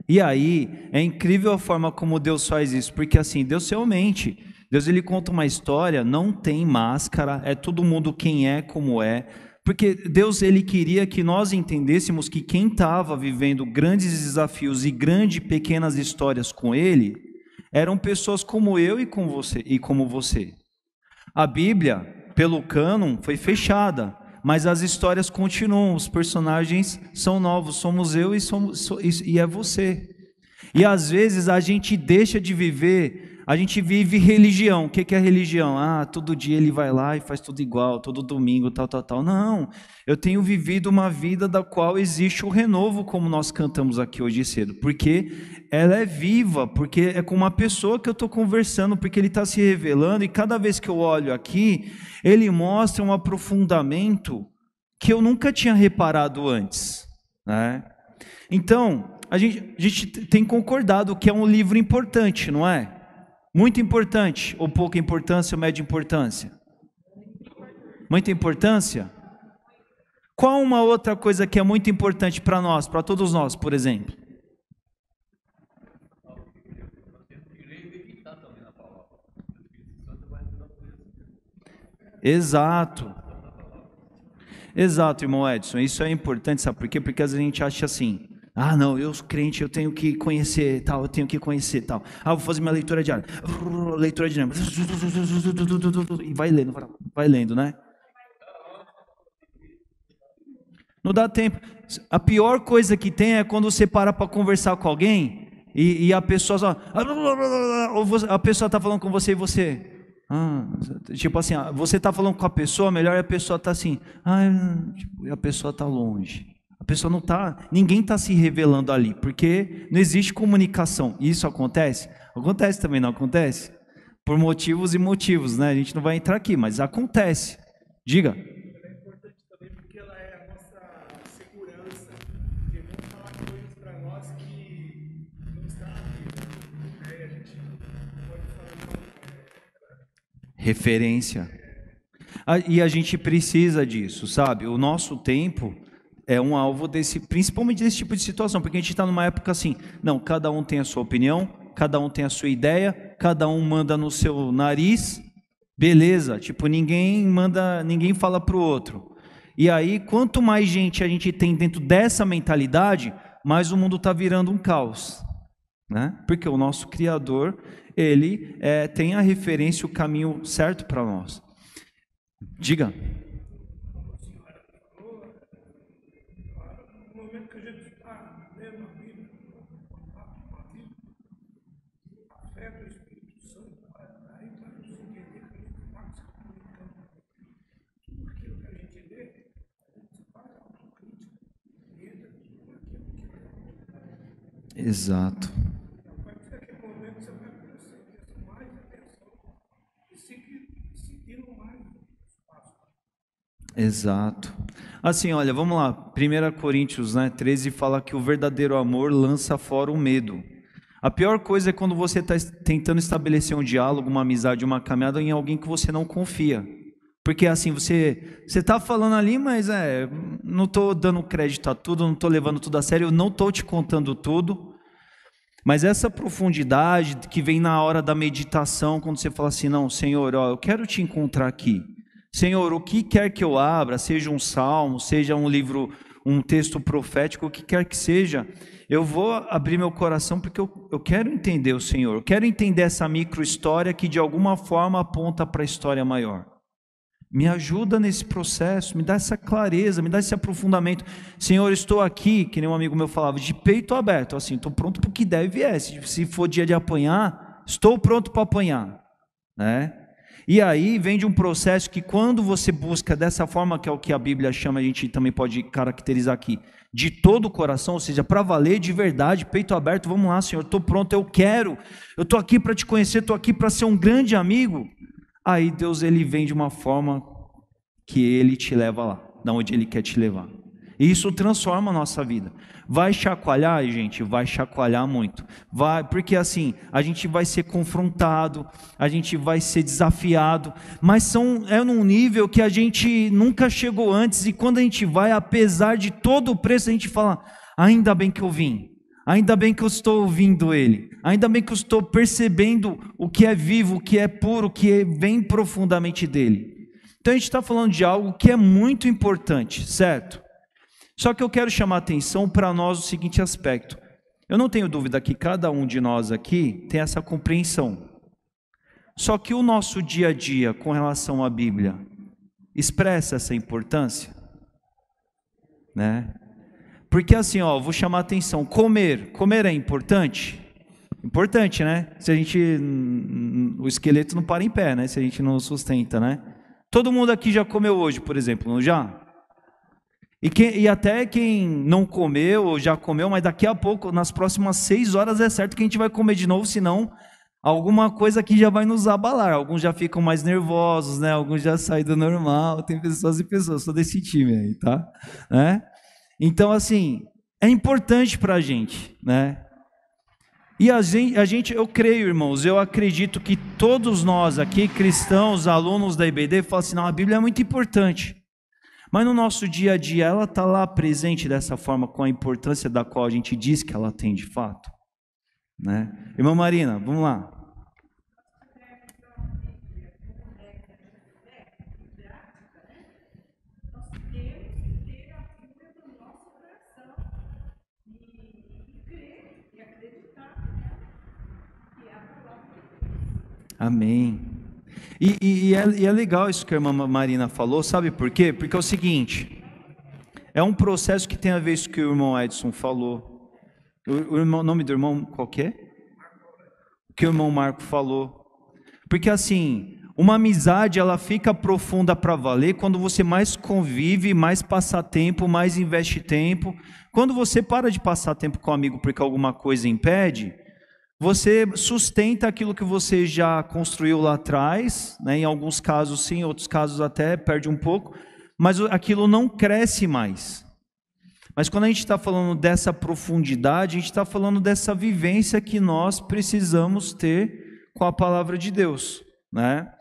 E aí, é incrível a forma como Deus faz isso, porque assim, Deus realmente, Deus ele conta uma história, não tem máscara, é todo mundo quem é, como é. Porque Deus ele queria que nós entendêssemos que quem estava vivendo grandes desafios e pequenas histórias com Ele, eram pessoas como eu e como você. A Bíblia, pelo cânon, foi fechada, mas as histórias continuam, os personagens são novos, somos eu e é você. E às vezes a gente deixa de viver... A gente vive religião. O que é religião? Todo dia ele vai lá e faz tudo igual, todo domingo, tal. Não, eu tenho vivido uma vida da qual existe o renovo, como nós cantamos aqui hoje cedo, porque ela é viva, porque é com uma pessoa que eu estou conversando, porque ele está se revelando, e cada vez que eu olho aqui, ele mostra um aprofundamento que eu nunca tinha reparado antes, né? Então, a gente tem concordado que é um livro importante, não é? Muito importante, ou pouca importância, ou média importância? Muita importância? Qual uma outra coisa que é muito importante para nós, para todos nós, por exemplo? Exato, irmão Edson, isso é importante, sabe por quê? Porque às vezes a gente acha assim, não, eu sou crente, eu tenho que conhecer tal, vou fazer minha leitura diária, e vai lendo, né? Não dá tempo. A pior coisa que tem é quando você para conversar com alguém e a pessoa só, ou a pessoa está falando com você e você, tipo assim, você está falando com a pessoa, melhor a pessoa está assim, e a pessoa está longe. A pessoa não está, ninguém está se revelando ali, porque não existe comunicação. Isso acontece? Acontece também, não acontece? Por motivos e motivos, né? A gente não vai entrar aqui, mas acontece. Diga. Ela é importante também porque ela é a nossa segurança. Porque vão falar coisas para nós que não está aqui. A gente pode falar referência. E a gente precisa disso, sabe? O nosso tempo é um alvo principalmente desse tipo de situação, porque a gente está numa época assim, não, cada um tem a sua opinião, cada um tem a sua ideia, cada um manda no seu nariz, Beleza, tipo, ninguém fala para o outro. E aí, quanto mais gente a gente tem dentro dessa mentalidade, mais o mundo está virando um caos, né? Porque o nosso Criador, ele tem a referência, o caminho certo para nós. Diga. No momento que a gente está lendo a Bíblia, a fé do Espírito Santo, aí para nos entender que a gente está se comunicando. Tudo aquilo que a gente lê, a gente faz autocrítica e entra tudo aquilo que é. Exato. A partir daquele momento você vai prestando mais atenção e seguindo mais espaço. Exato. Assim, olha, vamos lá. 1 Coríntios 13 fala que o verdadeiro amor lança fora o medo. A pior coisa é quando você está tentando estabelecer um diálogo, uma amizade, uma caminhada em alguém que você não confia. Porque assim, você está falando ali, mas não estou dando crédito a tudo, não estou levando tudo a sério, eu não estou te contando tudo. Mas essa profundidade que vem na hora da meditação, quando você fala assim, não, Senhor, eu quero te encontrar aqui. Senhor, o que quer que eu abra, seja um salmo, seja um livro, um texto profético, o que quer que seja, eu vou abrir meu coração porque eu quero entender o Senhor, eu quero entender essa micro-história que de alguma forma aponta para a história maior. Me ajuda nesse processo, me dá essa clareza, me dá esse aprofundamento. Senhor, estou aqui, que nem um amigo meu falava, de peito aberto, assim, estou pronto para o que deve e vier. Se for dia de apanhar, estou pronto para apanhar, né? E aí vem de um processo que quando você busca dessa forma, que é o que a Bíblia chama, a gente também pode caracterizar aqui, de todo o coração, ou seja, para valer de verdade, peito aberto, vamos lá, Senhor, estou pronto, eu estou aqui para te conhecer, estou aqui para ser um grande amigo. Aí Deus, ele vem de uma forma que ele te leva lá, da onde ele quer te levar. E isso transforma a nossa vida. Vai chacoalhar, gente? Vai chacoalhar muito. Vai, porque assim, a gente vai ser confrontado, a gente vai ser desafiado, mas é num nível que a gente nunca chegou antes, e quando a gente vai, apesar de todo o preço, a gente fala, ainda bem que eu vim, ainda bem que eu estou ouvindo Ele, ainda bem que eu estou percebendo o que é vivo, o que é puro, o que vem profundamente dEle. Então a gente está falando de algo que é muito importante, certo? Só que eu quero chamar a atenção para nós o seguinte aspecto. Eu não tenho dúvida que cada um de nós aqui tem essa compreensão. Só que o nosso dia a dia com relação à Bíblia expressa essa importância, né? Porque assim, vou chamar a atenção, comer é importante? Importante, né? Se a gente, o esqueleto não para em pé, né? Se a gente não sustenta, né? Todo mundo aqui já comeu hoje, por exemplo, não já? E até quem não comeu ou já comeu, mas daqui a pouco, nas próximas 6 horas é certo que a gente vai comer de novo, senão alguma coisa aqui já vai nos abalar. Alguns já ficam mais nervosos, né? Alguns já saem do normal, tem pessoas e pessoas, sou desse time aí, tá? Né? Então, assim, é importante para a gente, né? E a gente, eu creio, irmãos, eu acredito que todos nós aqui, cristãos, alunos da IBD, falam assim, não, a Bíblia é muito importante. Mas no nosso dia a dia, ela está lá presente dessa forma, com a importância da qual a gente diz que ela tem de fato, né? Irmã Marina, vamos lá. Amém. E é legal isso que a irmã Marina falou, sabe por quê? Porque é o seguinte, é um processo que tem a ver com isso que o irmão Edson falou. O nome do irmão qual que é? O que o irmão Marco falou. Porque assim, uma amizade ela fica profunda para valer quando você mais convive, mais passa tempo, mais investe tempo. Quando você para de passar tempo com o amigo porque alguma coisa impede, você sustenta aquilo que você já construiu lá atrás, né? Em alguns casos sim, em outros casos até perde um pouco, mas aquilo não cresce mais. Mas quando a gente está falando dessa profundidade, a gente está falando dessa vivência que nós precisamos ter com a palavra de Deus, né?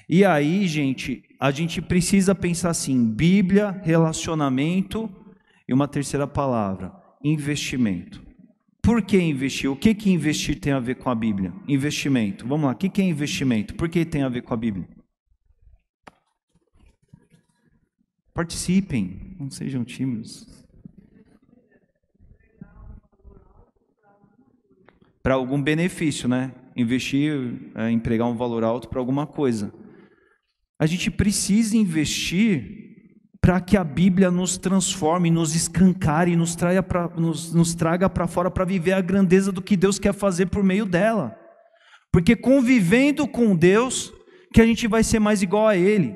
E aí, gente, a gente precisa pensar assim, Bíblia, relacionamento e uma terceira palavra, investimento. Por que investir? O que investir tem a ver com a Bíblia? Investimento. Vamos lá, o que é investimento? Por que tem a ver com a Bíblia? Participem, não sejam tímidos. Para algum benefício, né? Investir, empregar um valor alto para alguma coisa. A gente precisa investir para que a Bíblia nos transforme, nos escancare, nos traga para fora para viver a grandeza do que Deus quer fazer por meio dela. Porque convivendo com Deus, que a gente vai ser mais igual a Ele.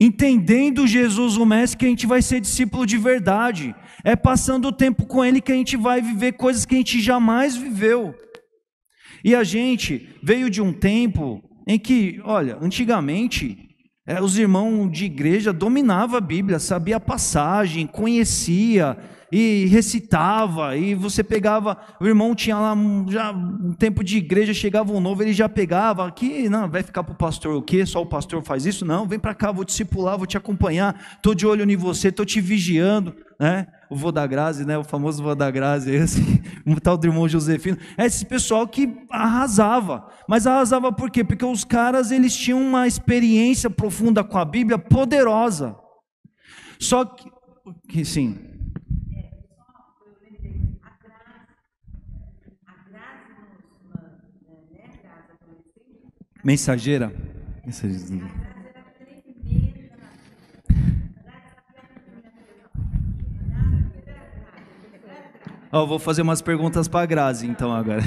Entendendo Jesus o Mestre, que a gente vai ser discípulo de verdade. É passando o tempo com Ele que a gente vai viver coisas que a gente jamais viveu. E a gente veio de um tempo em que, olha, antigamente, os irmãos de igreja dominavam a Bíblia, sabia a passagem, conhecia e recitava, e você pegava, o irmão tinha lá já um tempo de igreja, chegava um novo, ele já pegava, aqui, não, vai ficar para o pastor o quê? Só o pastor faz isso? Não, vem para cá, vou te discipular, vou te acompanhar, estou de olho em você, estou te vigiando, né? O vô da Grazi, né? O famoso vô da Grazi, esse, o tal do irmão Josefino, esse pessoal que arrasava, mas arrasava por quê? Porque os caras, eles tinham uma experiência profunda com a Bíblia, poderosa, só que sim, mensageira. Vou fazer umas perguntas para a Grazi, então, agora.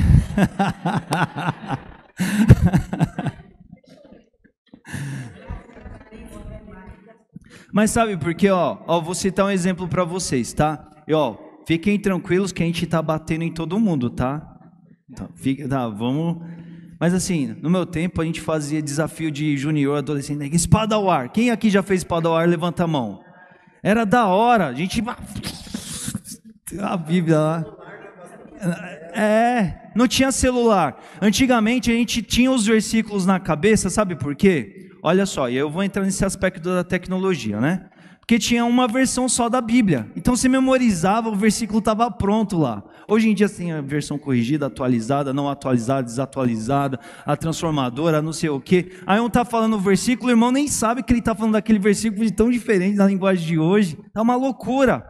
Mas sabe por quê? Vou citar um exemplo para vocês, tá? Fiquem tranquilos que a gente está batendo em todo mundo, tá? Então, vamos... Mas assim, no meu tempo a gente fazia desafio de junior, adolescente, espada ao ar. Quem aqui já fez espada ao ar, levanta a mão. Era da hora, a gente... A Bíblia lá. Não tinha celular. Antigamente a gente tinha os versículos na cabeça, sabe por quê? Olha só, e eu vou entrar nesse aspecto da tecnologia, né? Porque tinha uma versão só da Bíblia. Então você memorizava, o versículo estava pronto lá. Hoje em dia tem a versão corrigida, atualizada, não atualizada, desatualizada, a transformadora, não sei o quê. Aí um está falando o versículo, o irmão nem sabe que ele está falando daquele versículo de tão diferente na linguagem de hoje. É uma loucura.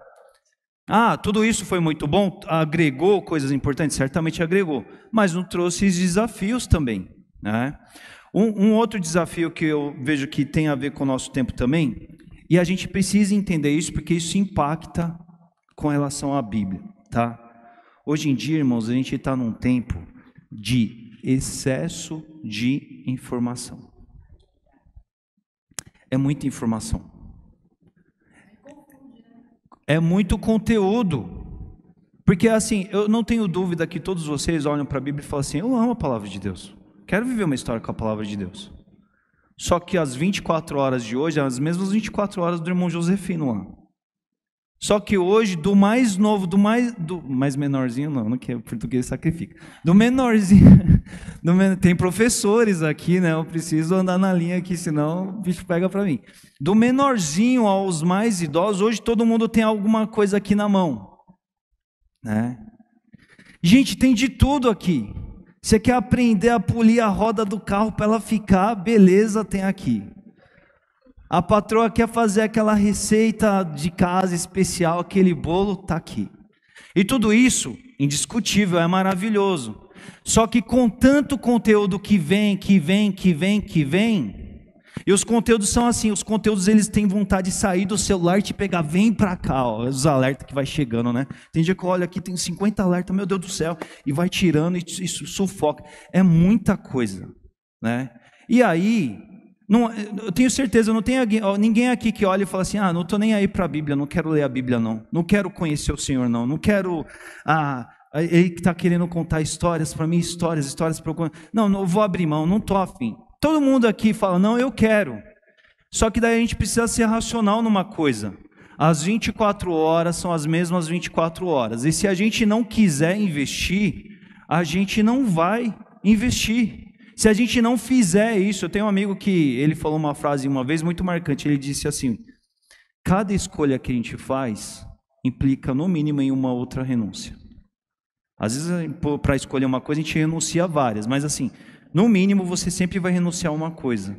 Tudo isso foi muito bom? Agregou coisas importantes? Certamente agregou. Mas não trouxe desafios também, né? Um outro desafio que eu vejo que tem a ver com o nosso tempo também, e a gente precisa entender isso porque isso impacta com relação à Bíblia, tá? Hoje em dia, irmãos, a gente está num tempo de excesso de informação. É muita informação. É muito conteúdo. Porque assim, eu não tenho dúvida que todos vocês olham para a Bíblia e falam assim, eu amo a palavra de Deus. Quero viver uma história com a palavra de Deus. Só que as 24 horas de hoje, as mesmas 24 horas do irmão Josefino lá. Só que hoje, do mais novo, do mais menorzinho, não que o português sacrifica. Do menorzinho, tem professores aqui, né? Eu preciso andar na linha aqui, senão o bicho pega para mim. Do menorzinho aos mais idosos, hoje todo mundo tem alguma coisa aqui na mão, né? Gente, tem de tudo aqui. Você quer aprender a polir a roda do carro para ela ficar, beleza, tem aqui. A patroa quer fazer aquela receita de casa especial, aquele bolo, está aqui. E tudo isso, indiscutível, é maravilhoso. Só que com tanto conteúdo que vem, e os conteúdos são assim, os conteúdos eles têm vontade de sair do celular e te pegar, vem para cá, os alertas que vai chegando, né? Tem dia que eu olho aqui, tem 50 alertas, meu Deus do céu, e vai tirando e isso sufoca. É muita coisa, né? E aí... eu tenho certeza, não tem ninguém aqui que olha e fala assim, não estou nem aí para a Bíblia, não quero ler a Bíblia não quero conhecer o Senhor não quero, ele que está querendo contar histórias para mim, histórias para eu... não vou abrir mão, não estou afim. Todo mundo aqui fala, não, eu quero, só que daí a gente precisa ser racional numa coisa, as 24 horas são as mesmas 24 horas, e se a gente não quiser investir, a gente não vai investir. Se a gente não fizer isso, eu tenho um amigo que ele falou uma frase uma vez muito marcante, ele disse assim, cada escolha que a gente faz implica no mínimo em uma outra renúncia. Às vezes para escolher uma coisa a gente renuncia a várias, mas assim, no mínimo você sempre vai renunciar a uma coisa.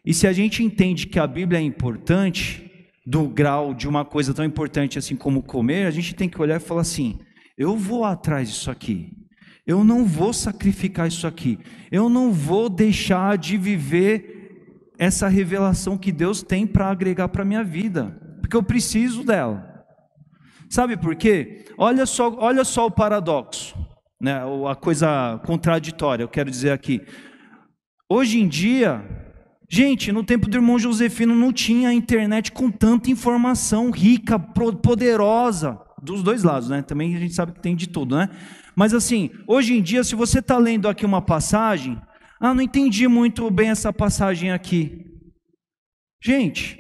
E se a gente entende que a Bíblia é importante, do grau de uma coisa tão importante assim como comer, a gente tem que olhar e falar assim: eu vou atrás disso aqui, eu não vou sacrificar isso aqui, eu não vou deixar de viver essa revelação que Deus tem para agregar para a minha vida, porque eu preciso dela. Sabe por quê? Olha só o paradoxo, né? A coisa contraditória, eu quero dizer aqui. Hoje em dia, gente, no tempo do irmão Josefino não tinha internet com tanta informação rica, poderosa, dos dois lados, né? Também a gente sabe que tem de tudo, né? Mas assim, hoje em dia, se você está lendo aqui uma passagem, não entendi muito bem essa passagem aqui. Gente,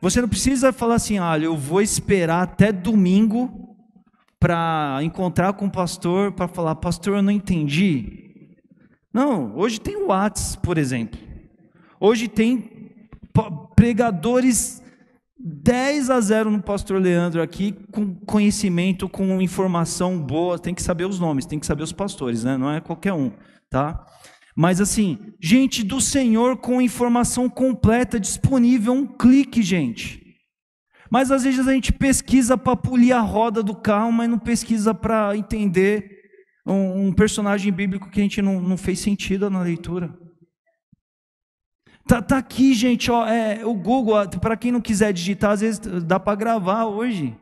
você não precisa falar assim: olha, eu vou esperar até domingo para encontrar com o pastor, para falar: pastor, eu não entendi. Não, hoje tem o WhatsApp, por exemplo. Hoje tem pregadores 10-0 no pastor Leandro aqui, com conhecimento, com informação boa. Tem que saber os nomes, tem que saber os pastores, né? Não é qualquer um, tá? Mas assim, gente do Senhor com informação completa, disponível, um clique, gente. Mas às vezes a gente pesquisa para polir a roda do carro, mas não pesquisa para entender um personagem bíblico que a gente não fez sentido na leitura. Tá aqui, gente, ó, o Google, para quem não quiser digitar, às vezes dá para gravar hoje.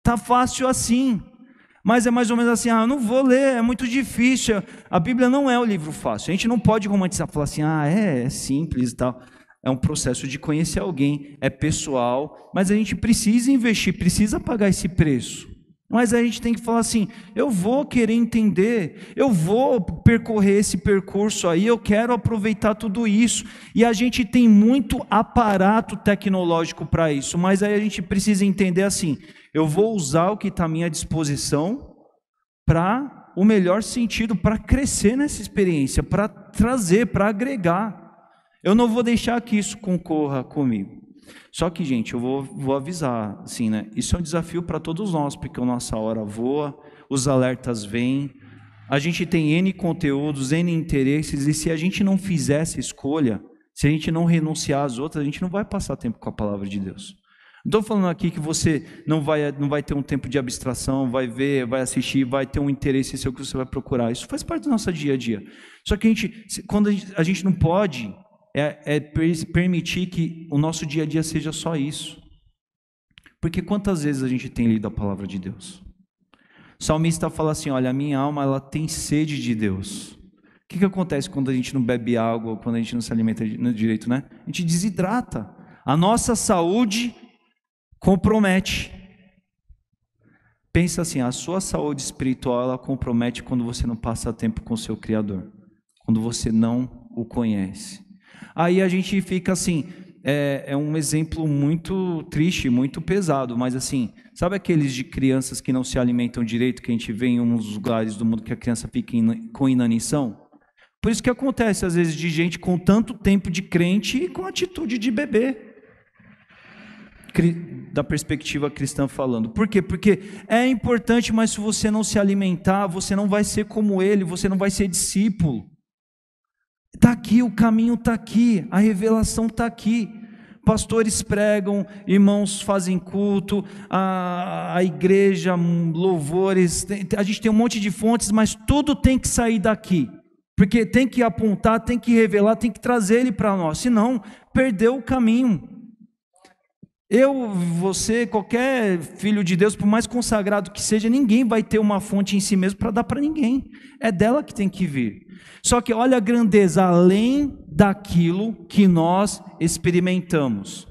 Tá fácil assim. Mas é mais ou menos assim: eu não vou ler, é muito difícil. A Bíblia não é um livro fácil. A gente não pode romantizar, falar assim: é simples e tal. É um processo de conhecer alguém, é pessoal, mas a gente precisa investir, precisa pagar esse preço. Mas a gente tem que falar assim: eu vou querer entender, eu vou percorrer esse percurso aí, eu quero aproveitar tudo isso. E a gente tem muito aparato tecnológico para isso, mas aí a gente precisa entender assim: eu vou usar o que está à minha disposição para o melhor sentido, para crescer nessa experiência, para trazer, para agregar. Eu não vou deixar que isso concorra comigo. Só que, gente, eu vou avisar, assim, né? Isso é um desafio para todos nós, porque a nossa hora voa, os alertas vêm, a gente tem N conteúdos, N interesses, e se a gente não fizer essa escolha, se a gente não renunciar às outras, a gente não vai passar tempo com a palavra de Deus. Não estou falando aqui que você não vai ter um tempo de abstração, vai ver, vai assistir, vai ter um interesse em ser o que você vai procurar. Isso faz parte do nosso dia a dia. Só que quando a gente não pode permitir que o nosso dia a dia seja só isso. Porque quantas vezes a gente tem lido a palavra de Deus? O salmista fala assim: olha, a minha alma ela tem sede de Deus. O que acontece quando a gente não bebe água, quando a gente não se alimenta direito, né? A gente desidrata. A nossa saúde compromete. Pensa assim: a sua saúde espiritual ela compromete quando você não passa tempo com o seu Criador, quando você não o conhece. Aí a gente fica assim, é um exemplo muito triste, muito pesado, mas assim, sabe aqueles de crianças que não se alimentam direito, que a gente vê em uns lugares do mundo que a criança fica com inanição? Por isso que acontece às vezes de gente com tanto tempo de crente e com atitude de bebê, da perspectiva cristã falando. Por quê? Porque é importante, mas se você não se alimentar, você não vai ser como ele, você não vai ser discípulo. Está aqui, o caminho está aqui, a revelação está aqui. Pastores pregam, irmãos fazem culto, a igreja, louvores, a gente tem um monte de fontes, mas tudo tem que sair daqui, porque tem que apontar, tem que revelar, tem que trazer ele para nós, senão perdeu o caminho. Você, qualquer filho de Deus, por mais consagrado que seja, ninguém vai ter uma fonte em si mesmo para dar para ninguém, é dela que tem que vir. Só que olha a grandeza, além daquilo que nós experimentamos,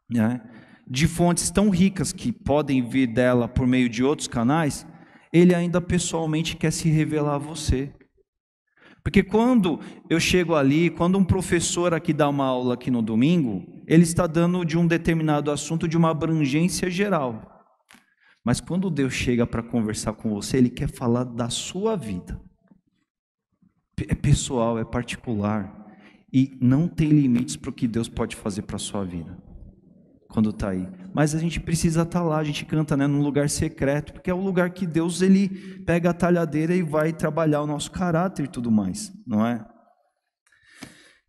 né? De fontes tão ricas que podem vir dela por meio de outros canais, ele ainda pessoalmente quer se revelar a você. Porque quando eu chego ali, quando um professor aqui dá uma aula aqui no domingo, ele está dando de um determinado assunto de uma abrangência geral. Mas quando Deus chega para conversar com você, Ele quer falar da sua vida. É pessoal, é particular. E não tem limites para o que Deus pode fazer para a sua vida, quando está aí. Mas a gente precisa estar lá, a gente canta, né, num lugar secreto, porque é o lugar que Deus ele pega a talhadeira e vai trabalhar o nosso caráter e tudo mais, não é?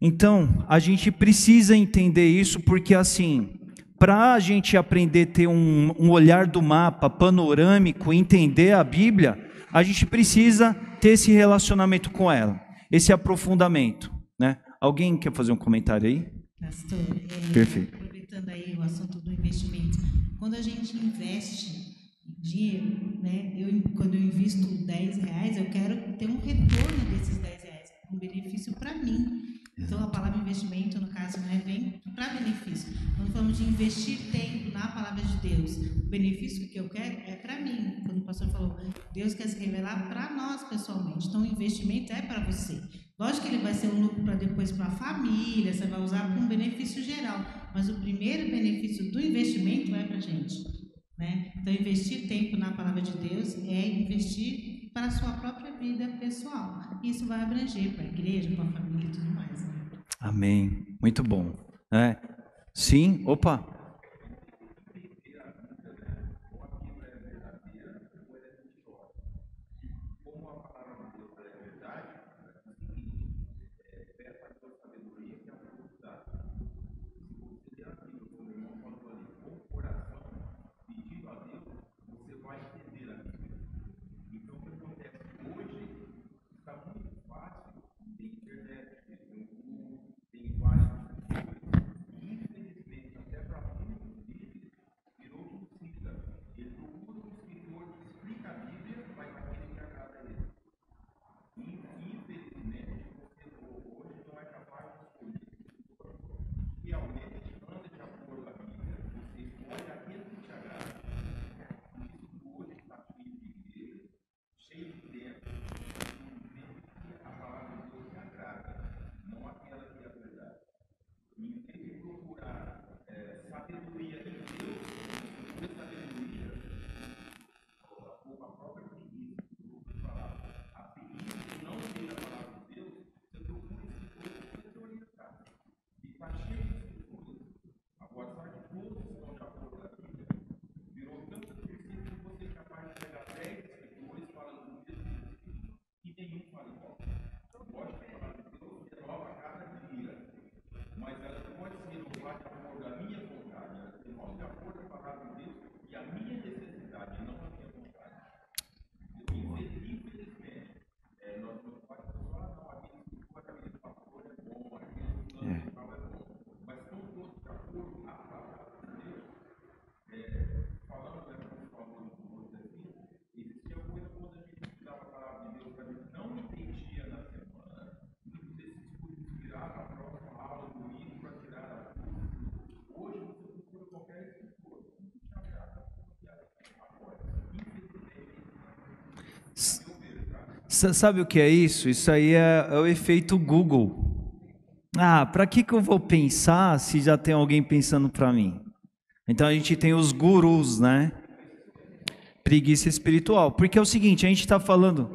Então, a gente precisa entender isso, porque assim, para a gente aprender a ter um olhar do mapa panorâmico, entender a Bíblia, a gente precisa ter esse relacionamento com ela, esse aprofundamento, né? Alguém quer fazer um comentário aí? Pastor, Perfeito. aproveitando aí o assunto do investimento, quando a gente investe dinheiro, né? Quando eu invisto R$10, eu quero ter um retorno desses R$10, um benefício para mim. Então, a palavra investimento, no caso, né, vem para benefício. Quando falamos de investir tempo na palavra de Deus, o benefício que eu quero é para mim. Quando o pastor falou, Deus quer se revelar para nós pessoalmente. Então, o investimento é para você. Lógico que ele vai ser um lucro para depois para a família, você vai usar para um benefício geral. Mas o primeiro benefício do investimento é para a gente, né? Então, investir tempo na palavra de Deus é investir para a sua própria vida pessoal. Isso vai abranger para a igreja, para a família e tudo mais. Né? Amém. Muito bom. Sim, opa. Sabe o que é isso? Isso aí é o efeito Google. Para que eu vou pensar se já tem alguém pensando para mim? Então a gente tem os gurus, né? Preguiça espiritual. Porque é o seguinte, a gente está falando...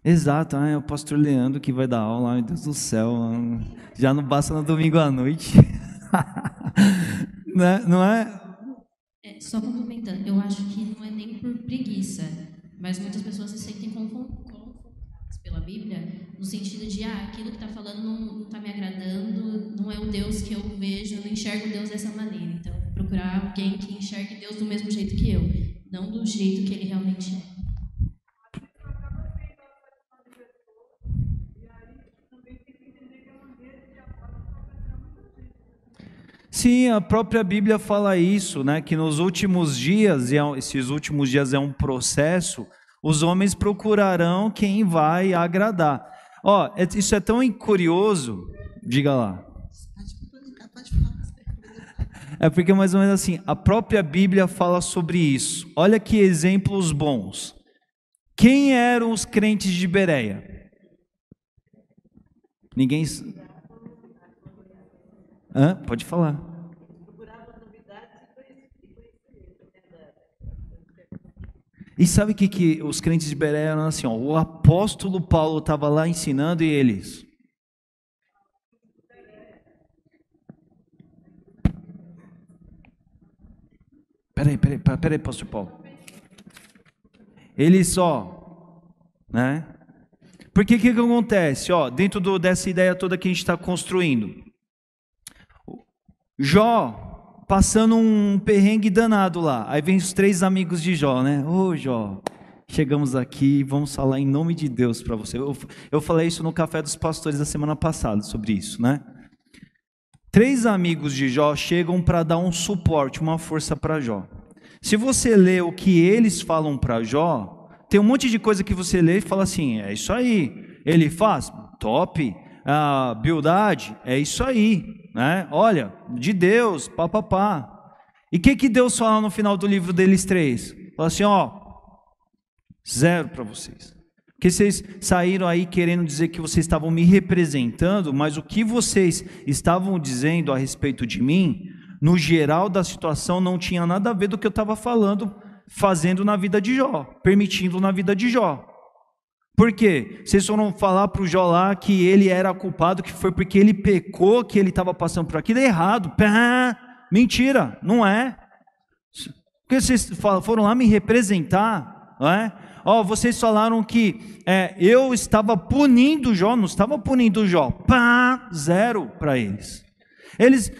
Exato, é o pastor Leandro que vai dar aula, meu Deus do céu. Já não basta no domingo à noite. Não é? Só complementando, eu acho que não é nem por preguiça, mas muitas pessoas se sentem confortadas pela Bíblia, no sentido de, aquilo que está falando não está me agradando, não é o Deus que eu vejo, eu não enxergo Deus dessa maneira. Então, procurar alguém que enxergue Deus do mesmo jeito que eu, não do jeito que ele realmente é. Sim, a própria Bíblia fala isso, né? Que nos últimos dias, e esses últimos dias é um processo, os homens procurarão quem vai agradar. Isso é tão curioso, diga lá. Pode falar. É porque mais ou menos assim, a própria Bíblia fala sobre isso. Olha que exemplos bons. Quem eram os crentes de Bereia? Ninguém... Pode falar. E sabe o que os crentes de Bereia eram assim? O apóstolo Paulo estava lá ensinando e eles... Peraí, pastor Paulo. Eles só, né? Porque o que acontece? Dentro dessa ideia toda que a gente está construindo. Jó, passando um perrengue danado lá. Aí vem os 3 amigos de Jó, né? Ô Jó, chegamos aqui, vamos falar em nome de Deus para você. Eu falei isso no Café dos Pastores da semana passada, sobre isso, né? 3 amigos de Jó chegam para dar um suporte, uma força para Jó. Se você lê o que eles falam para Jó, tem um monte de coisa que você lê e fala assim, é isso aí. Ele faz? Top. A Bildade? É isso aí. Né? Olha, de Deus, papapá. E o que Deus fala no final do livro deles 3? Fala assim, 0 para vocês. Porque vocês saíram aí querendo dizer que vocês estavam me representando, mas o que vocês estavam dizendo a respeito de mim, no geral da situação, não tinha nada a ver do que eu estava fazendo na vida de Jó, permitindo na vida de Jó. Por quê? Vocês foram falar para o Jó lá que ele era culpado, que foi porque ele pecou, que ele estava passando por aquilo, é errado. Mentira, não é. Porque vocês foram lá me representar, não é? Vocês falaram que eu estava punindo Jó, não estava punindo Jó. 0 para eles.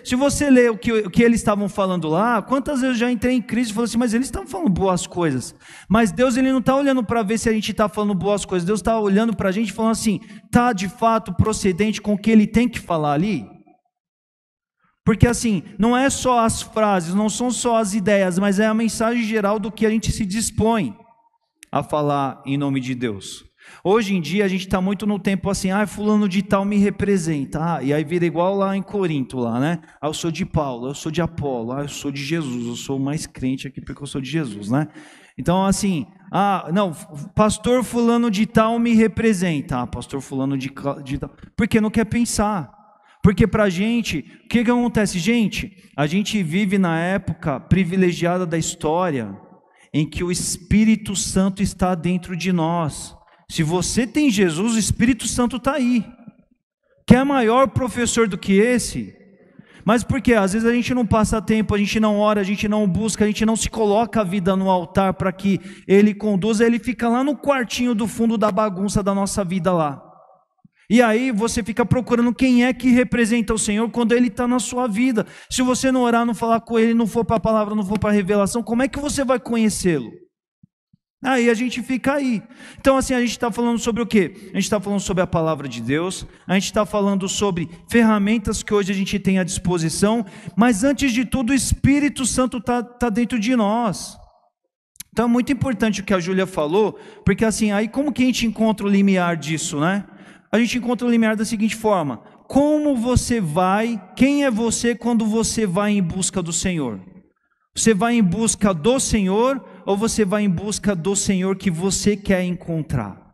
Se você ler o que eles estavam falando lá, quantas vezes eu já entrei em crise e falei assim, mas eles estavam falando boas coisas. Mas Deus, ele não está olhando para ver se a gente está falando boas coisas. Deus está olhando para a gente falando assim, está de fato procedente com o que ele tem que falar ali? Porque assim, não é só as frases, não são só as ideias, mas é a mensagem geral do que a gente se dispõe a falar em nome de Deus. Hoje em dia a gente está muito no tempo assim, fulano de tal me representa, e aí vira igual lá em Corinto, lá, né? Eu sou de Paulo, eu sou de Apolo, eu sou de Jesus, eu sou o mais crente aqui porque eu sou de Jesus, né? Então assim, não, pastor fulano de tal me representa, pastor fulano de tal, porque não quer pensar. Porque para a gente, o que acontece? Gente, a gente vive na época privilegiada da história, em que o Espírito Santo está dentro de nós. Se você tem Jesus, o Espírito Santo está aí. Quer maior professor do que esse? Mas por quê? Às vezes a gente não passa tempo, a gente não ora, a gente não busca, a gente não se coloca a vida no altar para que Ele conduza, Ele fica lá no quartinho do fundo da bagunça da nossa vida lá. E aí você fica procurando quem é que representa o Senhor quando Ele está na sua vida. Se você não orar, não falar com Ele, não for para a palavra, não for para a revelação, como é que você vai conhecê-lo? Aí a gente fica aí. Então assim, a gente está falando sobre o quê? A gente está falando sobre a palavra de Deus, a gente está falando sobre ferramentas que hoje a gente tem à disposição, mas antes de tudo o Espírito Santo está dentro de nós. Então é muito importante o que a Júlia falou, porque assim, aí como que a gente encontra o limiar disso, né? A gente encontra o limiar da seguinte forma: como você vai, quem é você quando você vai em busca do Senhor? Você vai em busca do Senhor ou você vai em busca do Senhor que você quer encontrar?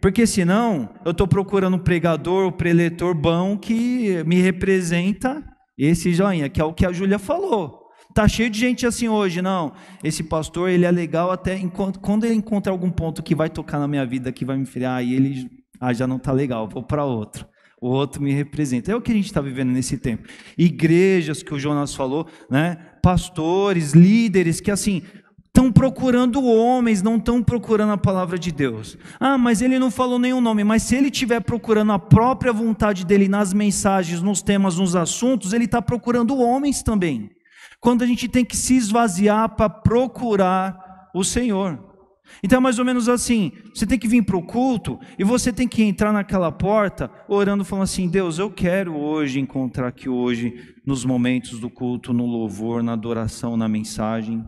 Porque senão eu estou procurando um pregador, um preletor bom que me representa esse joinha, que é o que a Júlia falou. Está cheio de gente assim hoje, não, esse pastor ele é legal até quando ele encontra algum ponto que vai tocar na minha vida, que vai me frear, aí ele já não está legal, vou para outro. O outro me representa. É o que a gente está vivendo nesse tempo. Igrejas, que o Jonas falou, né? Pastores, líderes, que assim, estão procurando homens, não estão procurando a palavra de Deus. Mas ele não falou nenhum nome, mas se ele estiver procurando a própria vontade dele nas mensagens, nos temas, nos assuntos, ele está procurando homens também. Quando a gente tem que se esvaziar para procurar o Senhor. Então é mais ou menos assim, você tem que vir para o culto e você tem que entrar naquela porta orando, falando assim, Deus, eu quero hoje encontrar aqui hoje, nos momentos do culto, no louvor, na adoração, na mensagem.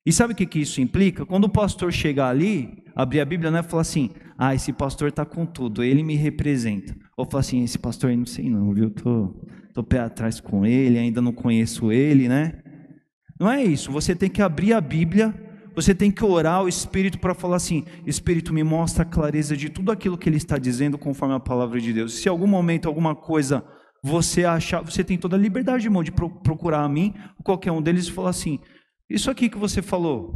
E sabe o que isso implica? Quando o pastor chegar ali, abrir a Bíblia, né, falar assim, esse pastor está com tudo, ele me representa. Ou falar assim, esse pastor aí não sei não, viu, tô pé atrás com ele, ainda não conheço ele, né? Não é isso, você tem que abrir a Bíblia, você tem que orar ao Espírito para falar assim, Espírito, me mostra a clareza de tudo aquilo que Ele está dizendo conforme a palavra de Deus. Se em algum momento, alguma coisa você achar, você tem toda a liberdade, irmão, de procurar a mim, ou qualquer um deles e falar assim, isso aqui que você falou,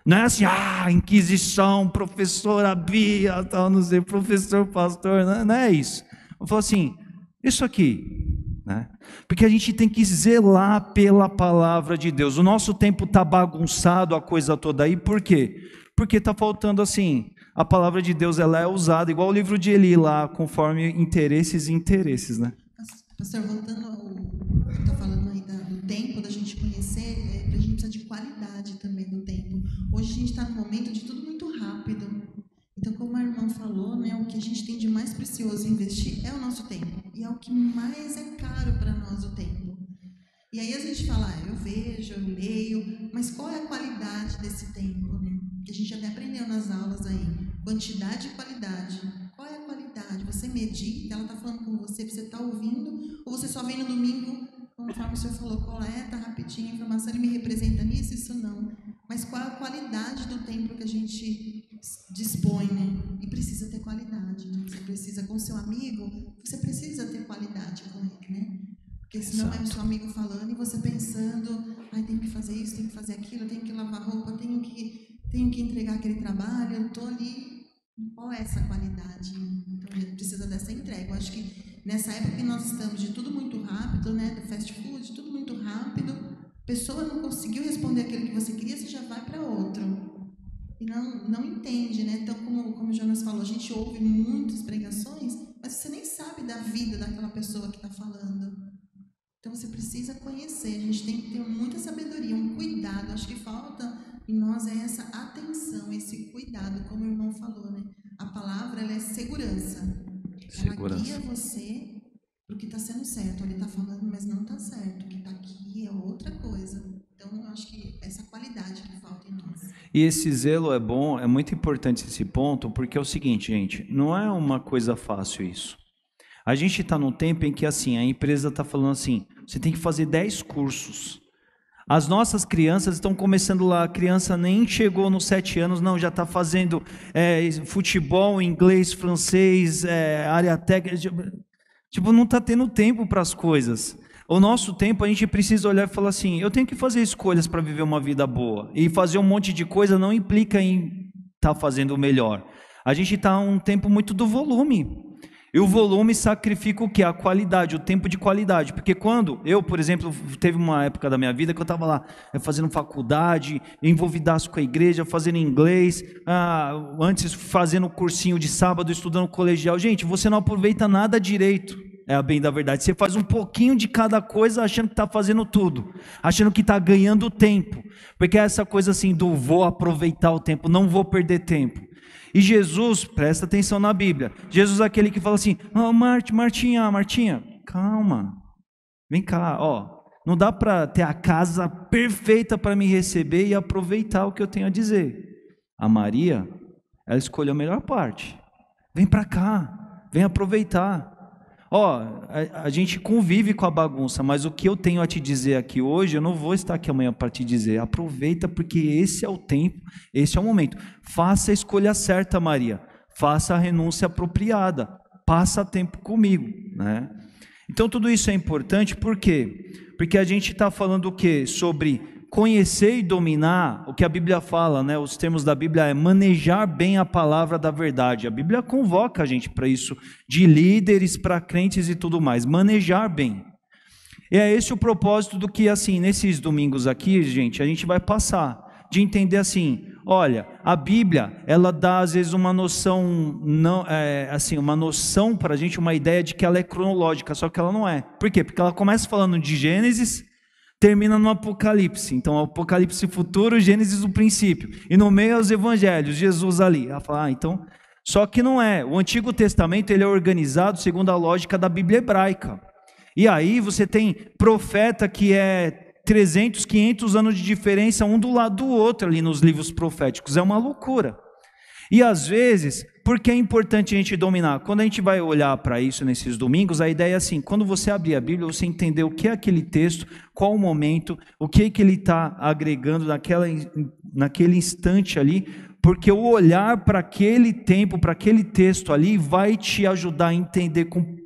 não é assim, Inquisição, professora Bia, tal, não sei, professor, pastor, não é isso. Eu falo assim, isso aqui, né? Porque a gente tem que zelar pela palavra de Deus. O nosso tempo está bagunçado, a coisa toda aí, por quê? Porque está faltando assim, a palavra de Deus ela é usada, igual o livro de Eli lá, conforme interesses e interesses, né? Pastor, voltando ao que está falando aí do tempo, da gente conhecer, a gente precisa de qualidade também do tempo. Hoje a gente está num momento de tudo muito rápido. Então, como a irmã falou, né, o que a gente tem de mais precioso investir é o nosso tempo. E é o que mais é caro para nós, o tempo. E aí a gente fala, eu vejo, eu leio, mas qual é a qualidade desse tempo, né? Que a gente até aprendeu nas aulas aí. Quantidade e qualidade. Qual é a qualidade? Você medita, ela está falando com você está ouvindo, ou você só vem no domingo, conforme o senhor falou, coleta rapidinho a informação, ele me representa nisso, isso não. Mas qual é a qualidade do tempo que a gente dispõe, né? E precisa ter qualidade, né? Você precisa, com seu amigo, você precisa ter qualidade com ele, né? Porque senão é o seu amigo falando e você pensando, tenho que fazer isso, tenho que fazer aquilo, tenho que lavar roupa, tenho que entregar aquele trabalho, eu estou ali. Qual é essa qualidade? Então, a gente precisa dessa entrega. Eu acho que nessa época que nós estamos de tudo muito rápido, né, do fast food, de tudo muito rápido, a pessoa não conseguiu responder aquilo que você queria, você já vai para outro. E não entende, né? Então, como o Jonas falou, a gente ouve muitas pregações, mas você nem sabe da vida daquela pessoa que está falando. Então, você precisa conhecer. A gente tem que ter muita sabedoria, um cuidado. Acho que falta em nós é essa atenção, esse cuidado, como o irmão falou, né? A palavra, ela é segurança. Ela guia você para o que está sendo certo. Ele está falando, mas não está certo. O que está aqui é outra coisa. Então, eu acho que essa qualidade que falta em nós. E esse zelo é bom, é muito importante esse ponto, porque é o seguinte, gente, não é uma coisa fácil isso. A gente está num tempo em que, assim, a empresa está falando assim, você tem que fazer 10 cursos. As nossas crianças estão começando lá, a criança nem chegou nos 7 anos, não, já está fazendo futebol, inglês, francês, área técnica, tipo, não está tendo tempo para as coisas. O nosso tempo, a gente precisa olhar e falar assim, eu tenho que fazer escolhas para viver uma vida boa, e fazer um monte de coisa não implica em estar fazendo o melhor. A gente está um tempo muito do volume. E o volume sacrifica o quê? A qualidade, o tempo de qualidade. Porque quando eu, por exemplo, teve uma época da minha vida que eu estava lá fazendo faculdade, envolvidaço com a igreja, fazendo inglês, antes fazendo cursinho de sábado, estudando colegial. Gente, você não aproveita nada direito, é a bem da verdade. Você faz um pouquinho de cada coisa achando que está fazendo tudo, achando que está ganhando tempo. Porque é essa coisa assim do vou aproveitar o tempo, não vou perder tempo. E Jesus, presta atenção na Bíblia, Jesus é aquele que fala assim, Martinha, calma, vem cá, não dá para ter a casa perfeita para me receber e aproveitar o que eu tenho a dizer. A Maria, ela escolheu a melhor parte, vem para cá, vem aproveitar. A gente convive com a bagunça, mas o que eu tenho a te dizer aqui hoje, eu não vou estar aqui amanhã para te dizer. Aproveita, porque esse é o tempo, esse é o momento. Faça a escolha certa, Maria. Faça a renúncia apropriada. Passa tempo comigo, né? Então, tudo isso é importante, por quê? Porque a gente está falando o quê? Sobre conhecer e dominar, o que a Bíblia fala, né? Os termos da Bíblia é manejar bem a palavra da verdade. A Bíblia convoca a gente para isso, de líderes, para crentes e tudo mais, manejar bem. E é esse o propósito do que, assim, nesses domingos aqui, gente, a gente vai passar, de entender assim, olha, a Bíblia, ela dá às vezes uma noção, uma noção para a gente, uma ideia de que ela é cronológica, só que ela não é. Por quê? Porque ela começa falando de Gênesis, termina no Apocalipse. Então, o Apocalipse futuro, Gênesis o princípio. E no meio é os evangelhos, Jesus ali. Ela fala, então... Só que não é. O Antigo Testamento, ele é organizado segundo a lógica da Bíblia hebraica. E aí você tem profeta que é 300, 500 anos de diferença, um do lado do outro ali nos livros proféticos. É uma loucura. E às vezes, por que é importante a gente dominar? Quando a gente vai olhar para isso nesses domingos, a ideia é assim, quando você abrir a Bíblia, você entender o que é aquele texto, qual o momento, o que ele está agregando naquele instante ali, porque o olhar para aquele tempo, para aquele texto ali, vai te ajudar a entender com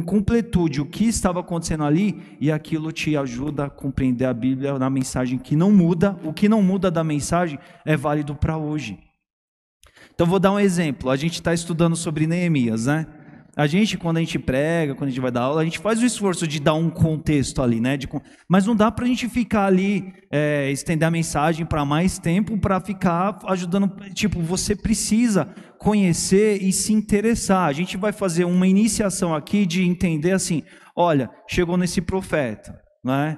completude o que estava acontecendo ali, e aquilo te ajuda a compreender a Bíblia na mensagem que não muda. O que não muda da mensagem é válido para hoje. Então vou dar um exemplo, a gente está estudando sobre Neemias, né? A gente, quando a gente prega, quando a gente vai dar aula, a gente faz o esforço de dar um contexto ali, né? Mas não dá para a gente ficar ali, estender a mensagem para mais tempo, para ficar ajudando. Tipo, você precisa conhecer e se interessar. A gente vai fazer uma iniciação aqui de entender assim, olha, chegou nesse profeta. Né?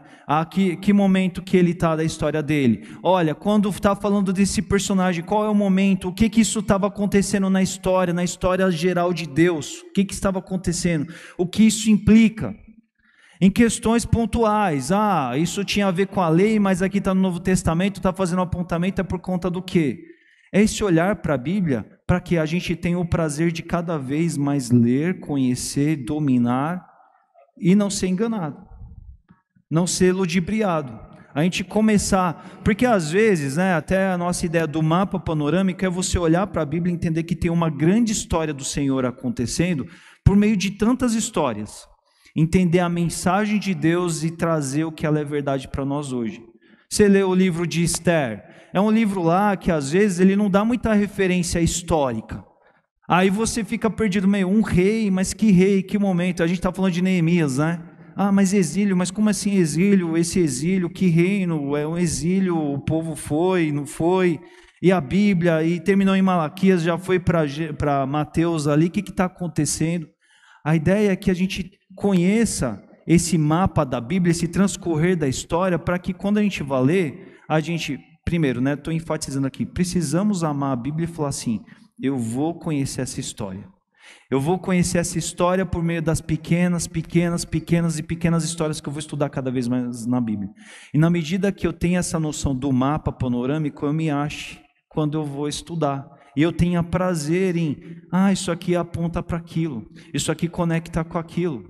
Que momento que ele está da história dele? Olha, quando está falando desse personagem, qual é o momento? O que isso estava acontecendo na história geral de Deus? O que estava acontecendo? O que isso implica? Em questões pontuais, isso tinha a ver com a lei, mas aqui está no Novo Testamento, está fazendo um apontamento, é por conta do quê? É esse olhar para a Bíblia, para que a gente tenha o prazer de cada vez mais ler, conhecer, dominar e não ser enganado. Não ser ludibriado, a gente começar, porque às vezes, né, até a nossa ideia do mapa panorâmico é você olhar para a Bíblia e entender que tem uma grande história do Senhor acontecendo por meio de tantas histórias, entender a mensagem de Deus e trazer o que ela é verdade para nós hoje. Você lê o livro de Esther, é um livro lá que às vezes ele não dá muita referência histórica, aí você fica perdido meio, um rei, mas que rei, que momento, a gente está falando de Neemias, né? Mas exílio, mas como assim exílio? Esse exílio, que reino? É um exílio, o povo foi, não foi? E a Bíblia, e terminou em Malaquias, já foi para Mateus ali, o que está acontecendo? A ideia é que a gente conheça esse mapa da Bíblia, esse transcorrer da história, para que quando a gente vá ler, a gente, primeiro, né, estou enfatizando aqui, precisamos amar a Bíblia e falar assim, eu vou conhecer essa história. Eu vou conhecer essa história por meio das pequenas histórias que eu vou estudar cada vez mais na Bíblia. E na medida que eu tenho essa noção do mapa panorâmico, eu me acho quando eu vou estudar. E eu tenha prazer em, isso aqui aponta para aquilo, isso aqui conecta com aquilo,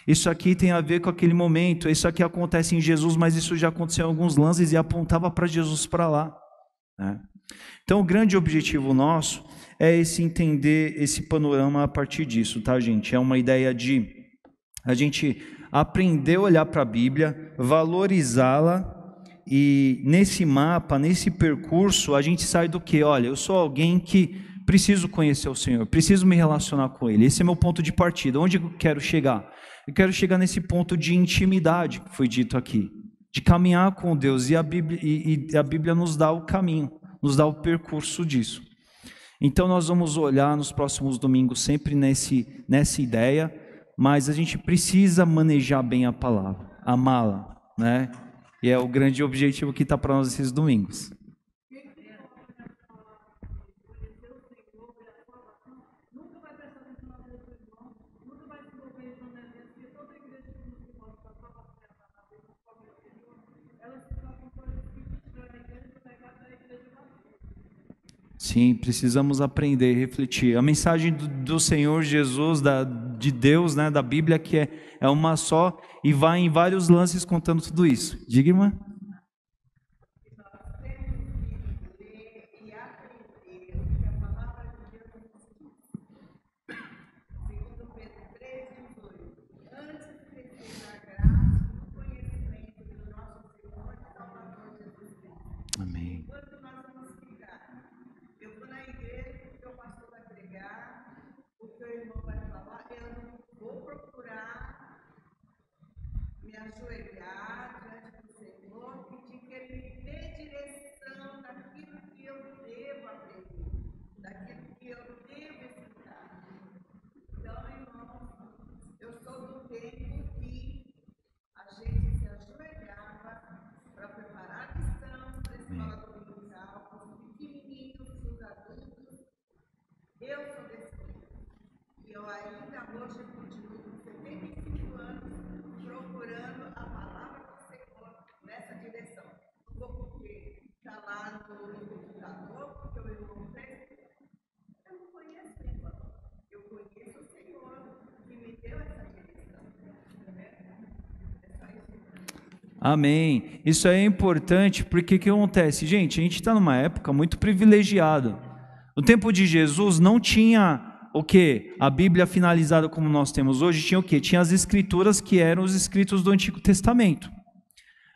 isso aqui tem a ver com aquele momento, isso aqui acontece em Jesus, mas isso já aconteceu em alguns lances e apontava para Jesus para lá, né? Então o grande objetivo nosso é entender esse panorama a partir disso, tá, gente? É uma ideia de a gente aprender a olhar para a Bíblia, valorizá-la, e nesse mapa, nesse percurso, a gente sai do quê? Olha, eu sou alguém que preciso conhecer o Senhor, preciso me relacionar com Ele. Esse é meu ponto de partida. Onde eu quero chegar? Eu quero chegar nesse ponto de intimidade que foi dito aqui, de caminhar com Deus, e a Bíblia nos dá o caminho, nos dá o percurso disso. Então nós vamos olhar nos próximos domingos sempre nessa ideia, mas a gente precisa manejar bem a palavra, amá-la, né? E é o grande objetivo que está para nós esses domingos. Sim, precisamos aprender, refletir. A mensagem do Senhor Jesus, de Deus, né, da Bíblia, que é uma só, e vai em vários lances contando tudo isso. Diga, irmã. Amém. Ajoelhar diante do Senhor, pedir que Ele me dê direção daquilo que eu devo aprender, daquilo que eu devo estudar. Então, irmãos, eu sou do tempo que a gente se ajoelhava para preparar a lição para a escola dominical, os pequenininhos, os adultos. Eu sou desse tempo. E eu ainda hoje continuo com 75 anos procurando a palavra do Senhor nessa direção. Não vou porque está lá no computador, porque o irmão fez. Eu não conheço o irmão. Eu conheço o Senhor que me deu essa direção. É só isso. Amém. Isso é importante porque o que acontece? Gente, a gente está numa época muito privilegiada. No tempo de Jesus não tinha o que? A Bíblia finalizada como nós temos hoje, tinha o que? Tinha as escrituras que eram os escritos do Antigo Testamento.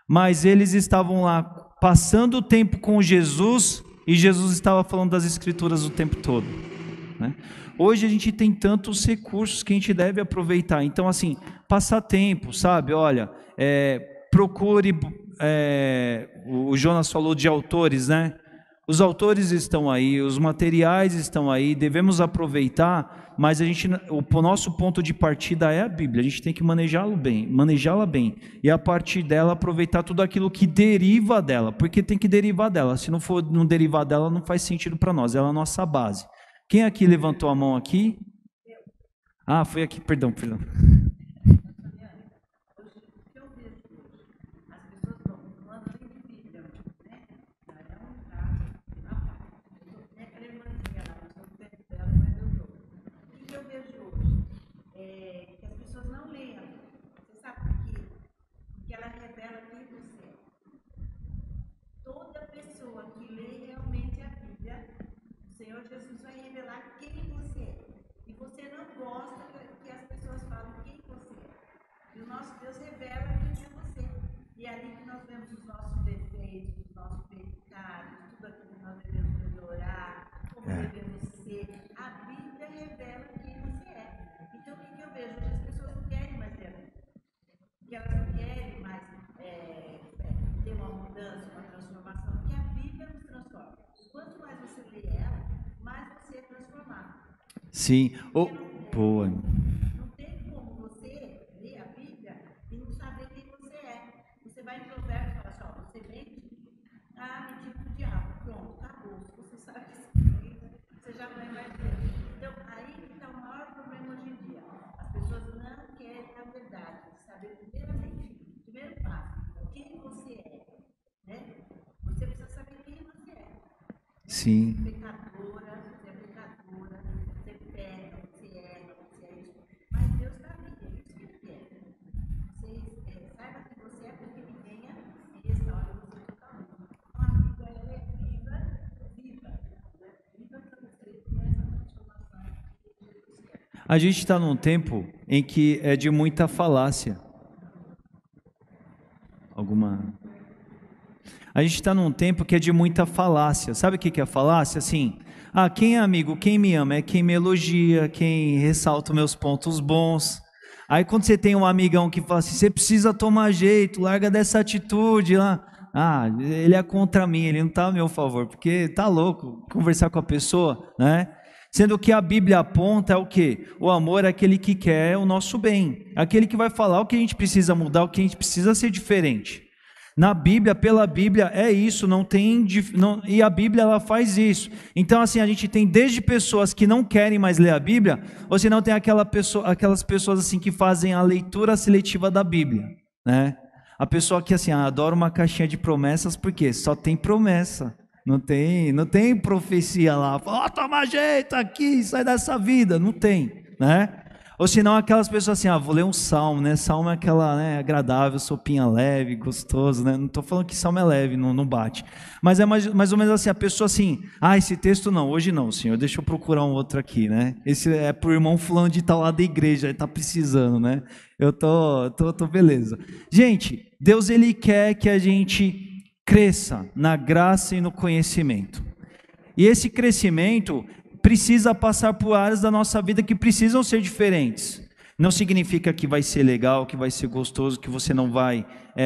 Mas eles estavam lá passando o tempo com Jesus e Jesus estava falando das escrituras o tempo todo. né? Hoje a gente tem tantos recursos que a gente deve aproveitar. Então, assim, passar tempo, sabe? Olha, procure, o Jonas falou de autores, né? Os autores estão aí, os materiais estão aí, devemos aproveitar, mas o nosso ponto de partida é a Bíblia, a gente tem que manejá-la bem, e a partir dela aproveitar tudo aquilo que deriva dela, porque tem que derivar dela, se não derivar dela não faz sentido para nós, ela é a nossa base. Quem aqui levantou a mão aqui? Ah, foi aqui, perdão. E ali que nós vemos os nossos defeitos, os nossos pecados, tudo aquilo que nós devemos melhorar, como devemos ser. A Bíblia revela quem você é. Então, o que eu vejo? Hoje as pessoas não querem mais ler a Bíblia. Porque elas não querem mais ter uma mudança, uma transformação, porque a Bíblia nos transforma. Quanto mais você lê ela, mais você é transformado. Sim. Boa. Não tem como você ler a Bíblia e não saber quem você é. Você vai em Provérbios e fala assim, ó, você mente, mentira pro diabo, pronto, acabou. Se você sabe que você já não é mais Deus. Então, aí que está o maior problema hoje em dia. As pessoas não querem a verdade, saber primeiramente, primeiro passo, quem você é, né? Você precisa saber quem você é. Sim. Você é pecadora, você peca, você erra, você é isso. Mas Deus está ali, é isso que Ele quer. Você saiba que você é porque Ele venha e restaure você totalmente. Então a Bíblia ela é viva, viva para você ter essa transformação que Jesus quer. A gente está num tempo em que é de muita falácia. A gente está num tempo que é de muita falácia. Sabe o que é falácia? Assim, quem é amigo, quem me ama é quem me elogia, quem ressalta os meus pontos bons. Aí quando você tem um amigão que fala assim, você precisa tomar jeito, larga dessa atitude lá. Ele é contra mim, ele não está a meu favor, porque tá louco conversar com a pessoa, né? Sendo que a Bíblia aponta é o quê? O amor é aquele que quer o nosso bem, aquele que vai falar o que a gente precisa mudar, o que a gente precisa ser diferente. Na Bíblia, pela Bíblia, é isso, e a Bíblia ela faz isso. Então assim, a gente tem desde pessoas que não querem mais ler a Bíblia, ou se não tem aquelas pessoas assim que fazem a leitura seletiva da Bíblia, né? A pessoa que assim, adora uma caixinha de promessas, porque só tem promessa, não tem profecia lá, toma jeito aqui, sai dessa vida, não tem, né? Ou senão aquelas pessoas assim, vou ler um salmo, né? Salmo é aquela, né, agradável, sopinha leve, gostoso, né? Não estou falando que salmo é leve, não bate. Mas é mais ou menos assim, a pessoa assim, esse texto não, hoje não, senhor, deixa eu procurar um outro aqui, né? Esse é pro irmão fulano de tal lá da igreja, ele está precisando, né? Eu tô beleza. Gente, Deus ele quer que a gente cresça na graça e no conhecimento. E esse crescimento precisa passar por áreas da nossa vida que precisam ser diferentes. Não significa que vai ser legal, que vai ser gostoso, que você não vai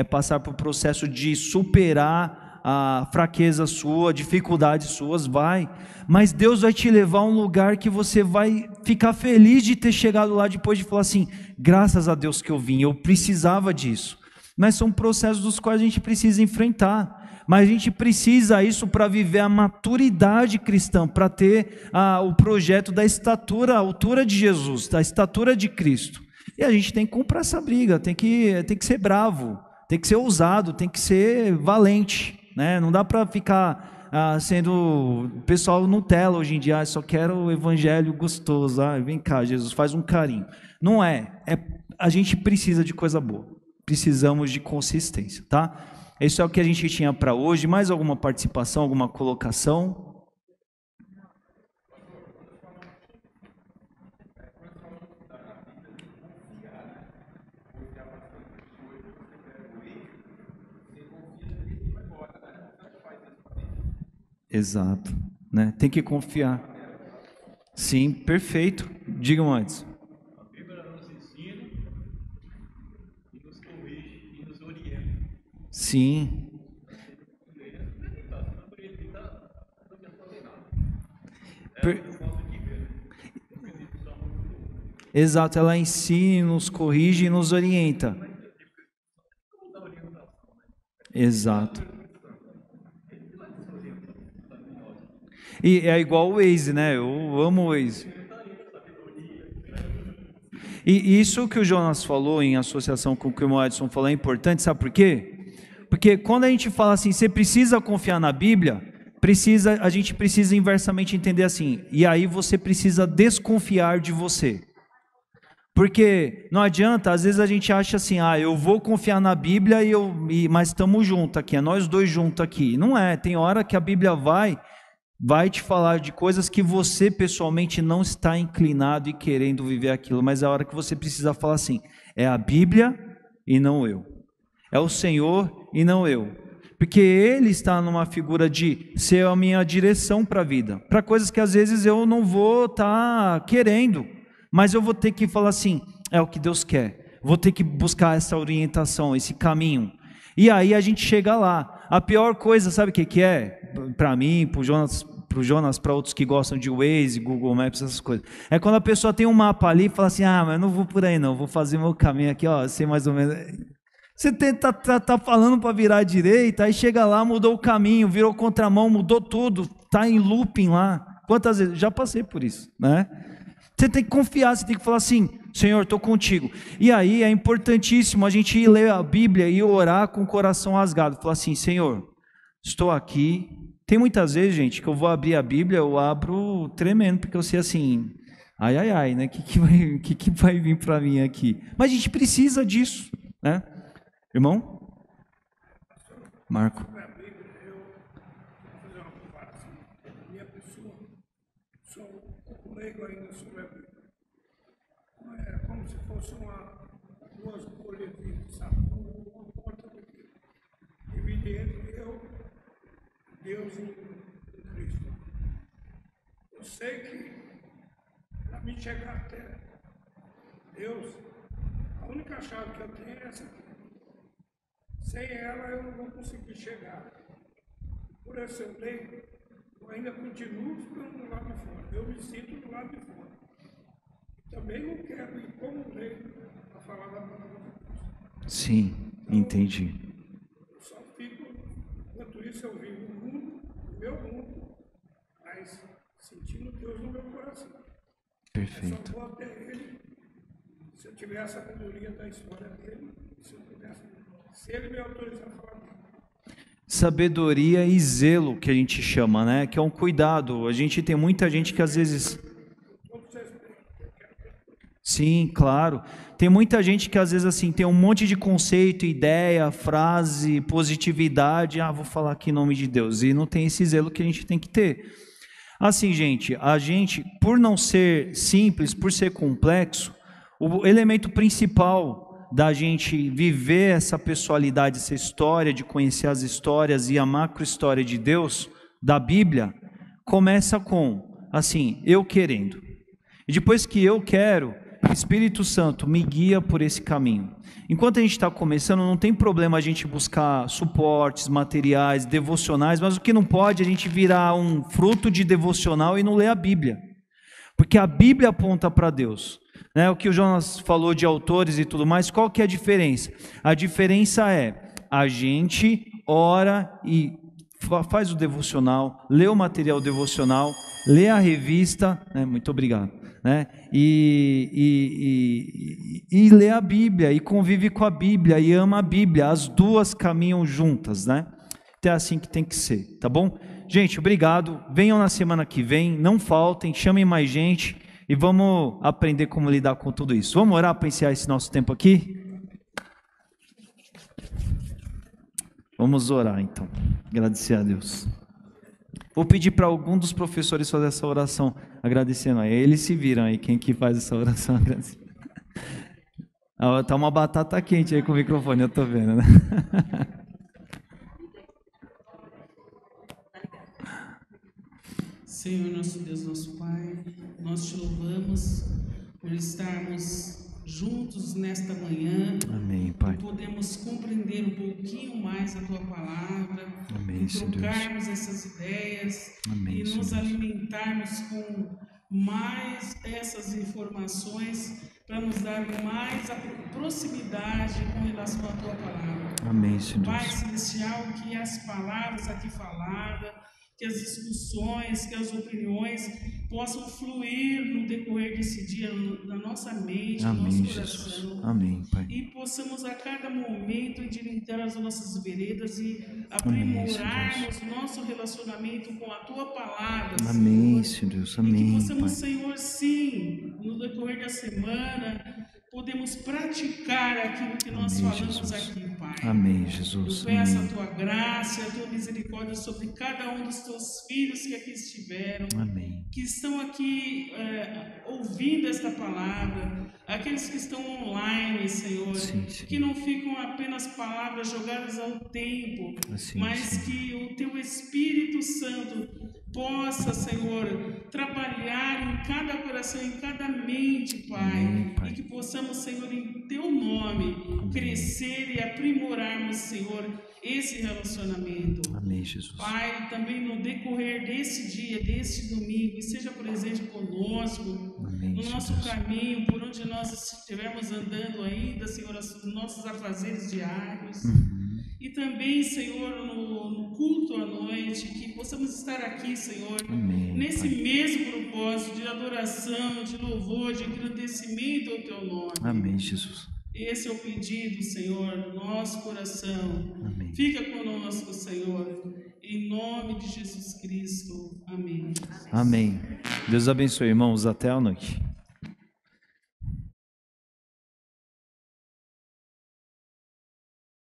passar por processo de superar a fraqueza sua, dificuldades suas, vai. Mas Deus vai te levar a um lugar que você vai ficar feliz de ter chegado lá depois de falar assim, graças a Deus que eu vim, eu precisava disso. Mas são processos dos quais a gente precisa enfrentar. Mas a gente precisa isso para viver a maturidade cristã, para ter o projeto da estatura, a altura de Jesus, da estatura de Cristo. E a gente tem que comprar essa briga, tem que ser bravo, tem que ser ousado, tem que ser valente, né? Não dá para ficar sendo pessoal Nutella hoje em dia, só quero o evangelho gostoso, vem cá Jesus, faz um carinho. Não a gente precisa de coisa boa, precisamos de consistência, tá? Isso é o que a gente tinha para hoje. Mais alguma participação, alguma colocação? Exato, né? Tem que confiar. Sim, perfeito. Digam antes. A Bíblia nos ensina e nos corrige e nos orienta. Sim. Exato, ela ensina, nos corrige e nos orienta. Exato. E é igual o Waze, né? Eu amo o Waze. E isso que o Jonas falou em associação com o que o Edson falou é importante, sabe por quê? Porque quando a gente fala assim, você precisa confiar na Bíblia, a gente precisa inversamente entender assim, e aí você precisa desconfiar de você. Porque não adianta, às vezes a gente acha assim, eu vou confiar na Bíblia, mas estamos juntos aqui, é nós dois juntos aqui. Não é, tem hora que a Bíblia vai te falar de coisas que você pessoalmente não está inclinado e querendo viver aquilo, mas é a hora que você precisa falar assim, é a Bíblia e não eu. É o Senhor e não eu. Porque Ele está numa figura de ser a minha direção para a vida, para coisas que às vezes eu não vou estar querendo, mas eu vou ter que falar assim, é o que Deus quer, vou ter que buscar essa orientação, esse caminho, e aí a gente chega lá. A pior coisa, sabe o que é? Para mim, para o Jonas, para outros que gostam de Waze, Google Maps, essas coisas, é quando a pessoa tem um mapa ali e fala assim, mas eu não vou por aí não, vou fazer meu caminho aqui, sei mais ou menos. Você tá falando para virar à direita, aí chega lá, mudou o caminho, virou contramão, mudou tudo, está em looping lá. Quantas vezes? Já passei por isso, né? Você tem que confiar, você tem que falar assim, Senhor, estou contigo. E aí é importantíssimo a gente ir ler a Bíblia e orar com o coração rasgado. Falar assim, Senhor, estou aqui. Tem muitas vezes, gente, que eu vou abrir a Bíblia, eu abro tremendo, porque eu sei assim, né? O que vai vir para mim aqui? Mas a gente precisa disso, né? Irmão? Marco. Minha pessoa, sou um leigo ainda sobre a Bíblia. É como se fosse duas bolhas de sabão, uma porta do Bíblia. Divide entre eu, Deus e Cristo. Eu sei que para mim chegar até Deus, a única chave que eu tenho é essa aqui. Sem ela eu não vou conseguir chegar. Por esse eu leio, eu ainda continuo ficando do lado de fora. Eu me sinto do lado de fora. Também não quero ir como leigo a falar da palavra de Deus. Sim, entendi. Eu só fico, enquanto isso eu vivo o mundo, o meu mundo, mas sentindo Deus no meu coração. Perfeito. Eu só vou até Ele, se eu tiver a sabedoria da história dele, se Ele me autorizar a falar dele. Sabedoria e zelo, que a gente chama, né? Que é um cuidado. A gente tem muita gente que às vezes... Sim, claro. Tem muita gente que às vezes assim tem um monte de conceito, ideia, frase, positividade. Vou falar aqui em nome de Deus. E não tem esse zelo que a gente tem que ter. Assim, gente, a gente, por não ser simples, por ser complexo, o elemento principal da gente viver essa pessoalidade, essa história, de conhecer as histórias e a macro-história de Deus, da Bíblia, começa com, assim, eu querendo. E depois que eu quero, o Espírito Santo me guia por esse caminho. Enquanto a gente está começando, não tem problema a gente buscar suportes, materiais, devocionais, mas o que não pode é a gente virar um fruto de devocional e não ler a Bíblia. Porque a Bíblia aponta para Deus. O que o Jonas falou de autores e tudo mais, qual que é a diferença? A diferença é, a gente ora e faz o devocional, lê o material devocional, lê a revista, muito obrigado, e lê a Bíblia, e convive com a Bíblia, e ama a Bíblia, as duas caminham juntas, Então é assim que tem que ser, tá bom? Gente, obrigado, venham na semana que vem, não faltem, chamem mais gente, e vamos aprender como lidar com tudo isso. Vamos orar para iniciar esse nosso tempo aqui? Vamos orar então, agradecer a Deus. Vou pedir para algum dos professores fazer essa oração, agradecendo aí. Eles se viram aí, quem que faz essa oração agradecendo. Tá uma batata quente aí com o microfone, eu tô vendo, né? Senhor, nosso Deus, nosso Pai, nós te louvamos por estarmos juntos nesta manhã. Amém, Pai. E podemos compreender um pouquinho mais a Tua palavra. Amém, e Senhor Deus. trocarmos essas ideias. Amém, e Senhor nos Deus. alimentarmos com mais essas informações para nos dar mais a proximidade com relação à Tua palavra. Amém, Senhor Pai Deus. Celestial, que as palavras aqui faladas, que as discussões, que as opiniões possam fluir no decorrer desse dia, na nossa mente, no Amém, nosso Jesus. coração. Amém, Pai. E possamos a cada momento endireitar as nossas veredas e Amém, Senhor aprimorarmos nosso relacionamento com a Tua palavra, Amém, Senhor. Senhor Deus. E que Amém, possamos, Pai. Senhor, sim, no decorrer da semana, podemos praticar aquilo que nós Amém, falamos Jesus. aqui, Pai. Amém, Eu Jesus. peço a Amém. Tua graça e a Tua misericórdia sobre cada um dos Teus filhos que aqui estiveram, Amém. que estão aqui ouvindo esta palavra, aqueles que estão online, Senhor, Sim, sim. que não ficam apenas palavras jogadas ao tempo, Assim, mas sim. que o Teu Espírito Santo possa, Senhor, trabalhar em cada coração, em cada mente, Pai, Amém, Pai. e que possamos, Senhor, em Teu nome, crescer e aprimorarmos, Senhor, esse relacionamento. Amém, Jesus. Pai, também no decorrer desse dia, desse domingo, esteja presente conosco, Amém, no Senhor nosso Deus. caminho, por onde nós estivermos andando ainda, Senhor, os nossos afazeres diários. Uhum. E também, Senhor, no culto à noite, que possamos estar aqui, Senhor, Amém, nesse Pai. mesmo propósito de adoração, de louvor, de engrandecimento ao Teu nome. Amém, Jesus. Esse é o pedido, Senhor, do nosso coração. Amém. Fica conosco, Senhor, em nome de Jesus Cristo. Amém. Amém. Deus abençoe, irmãos. Até a noite.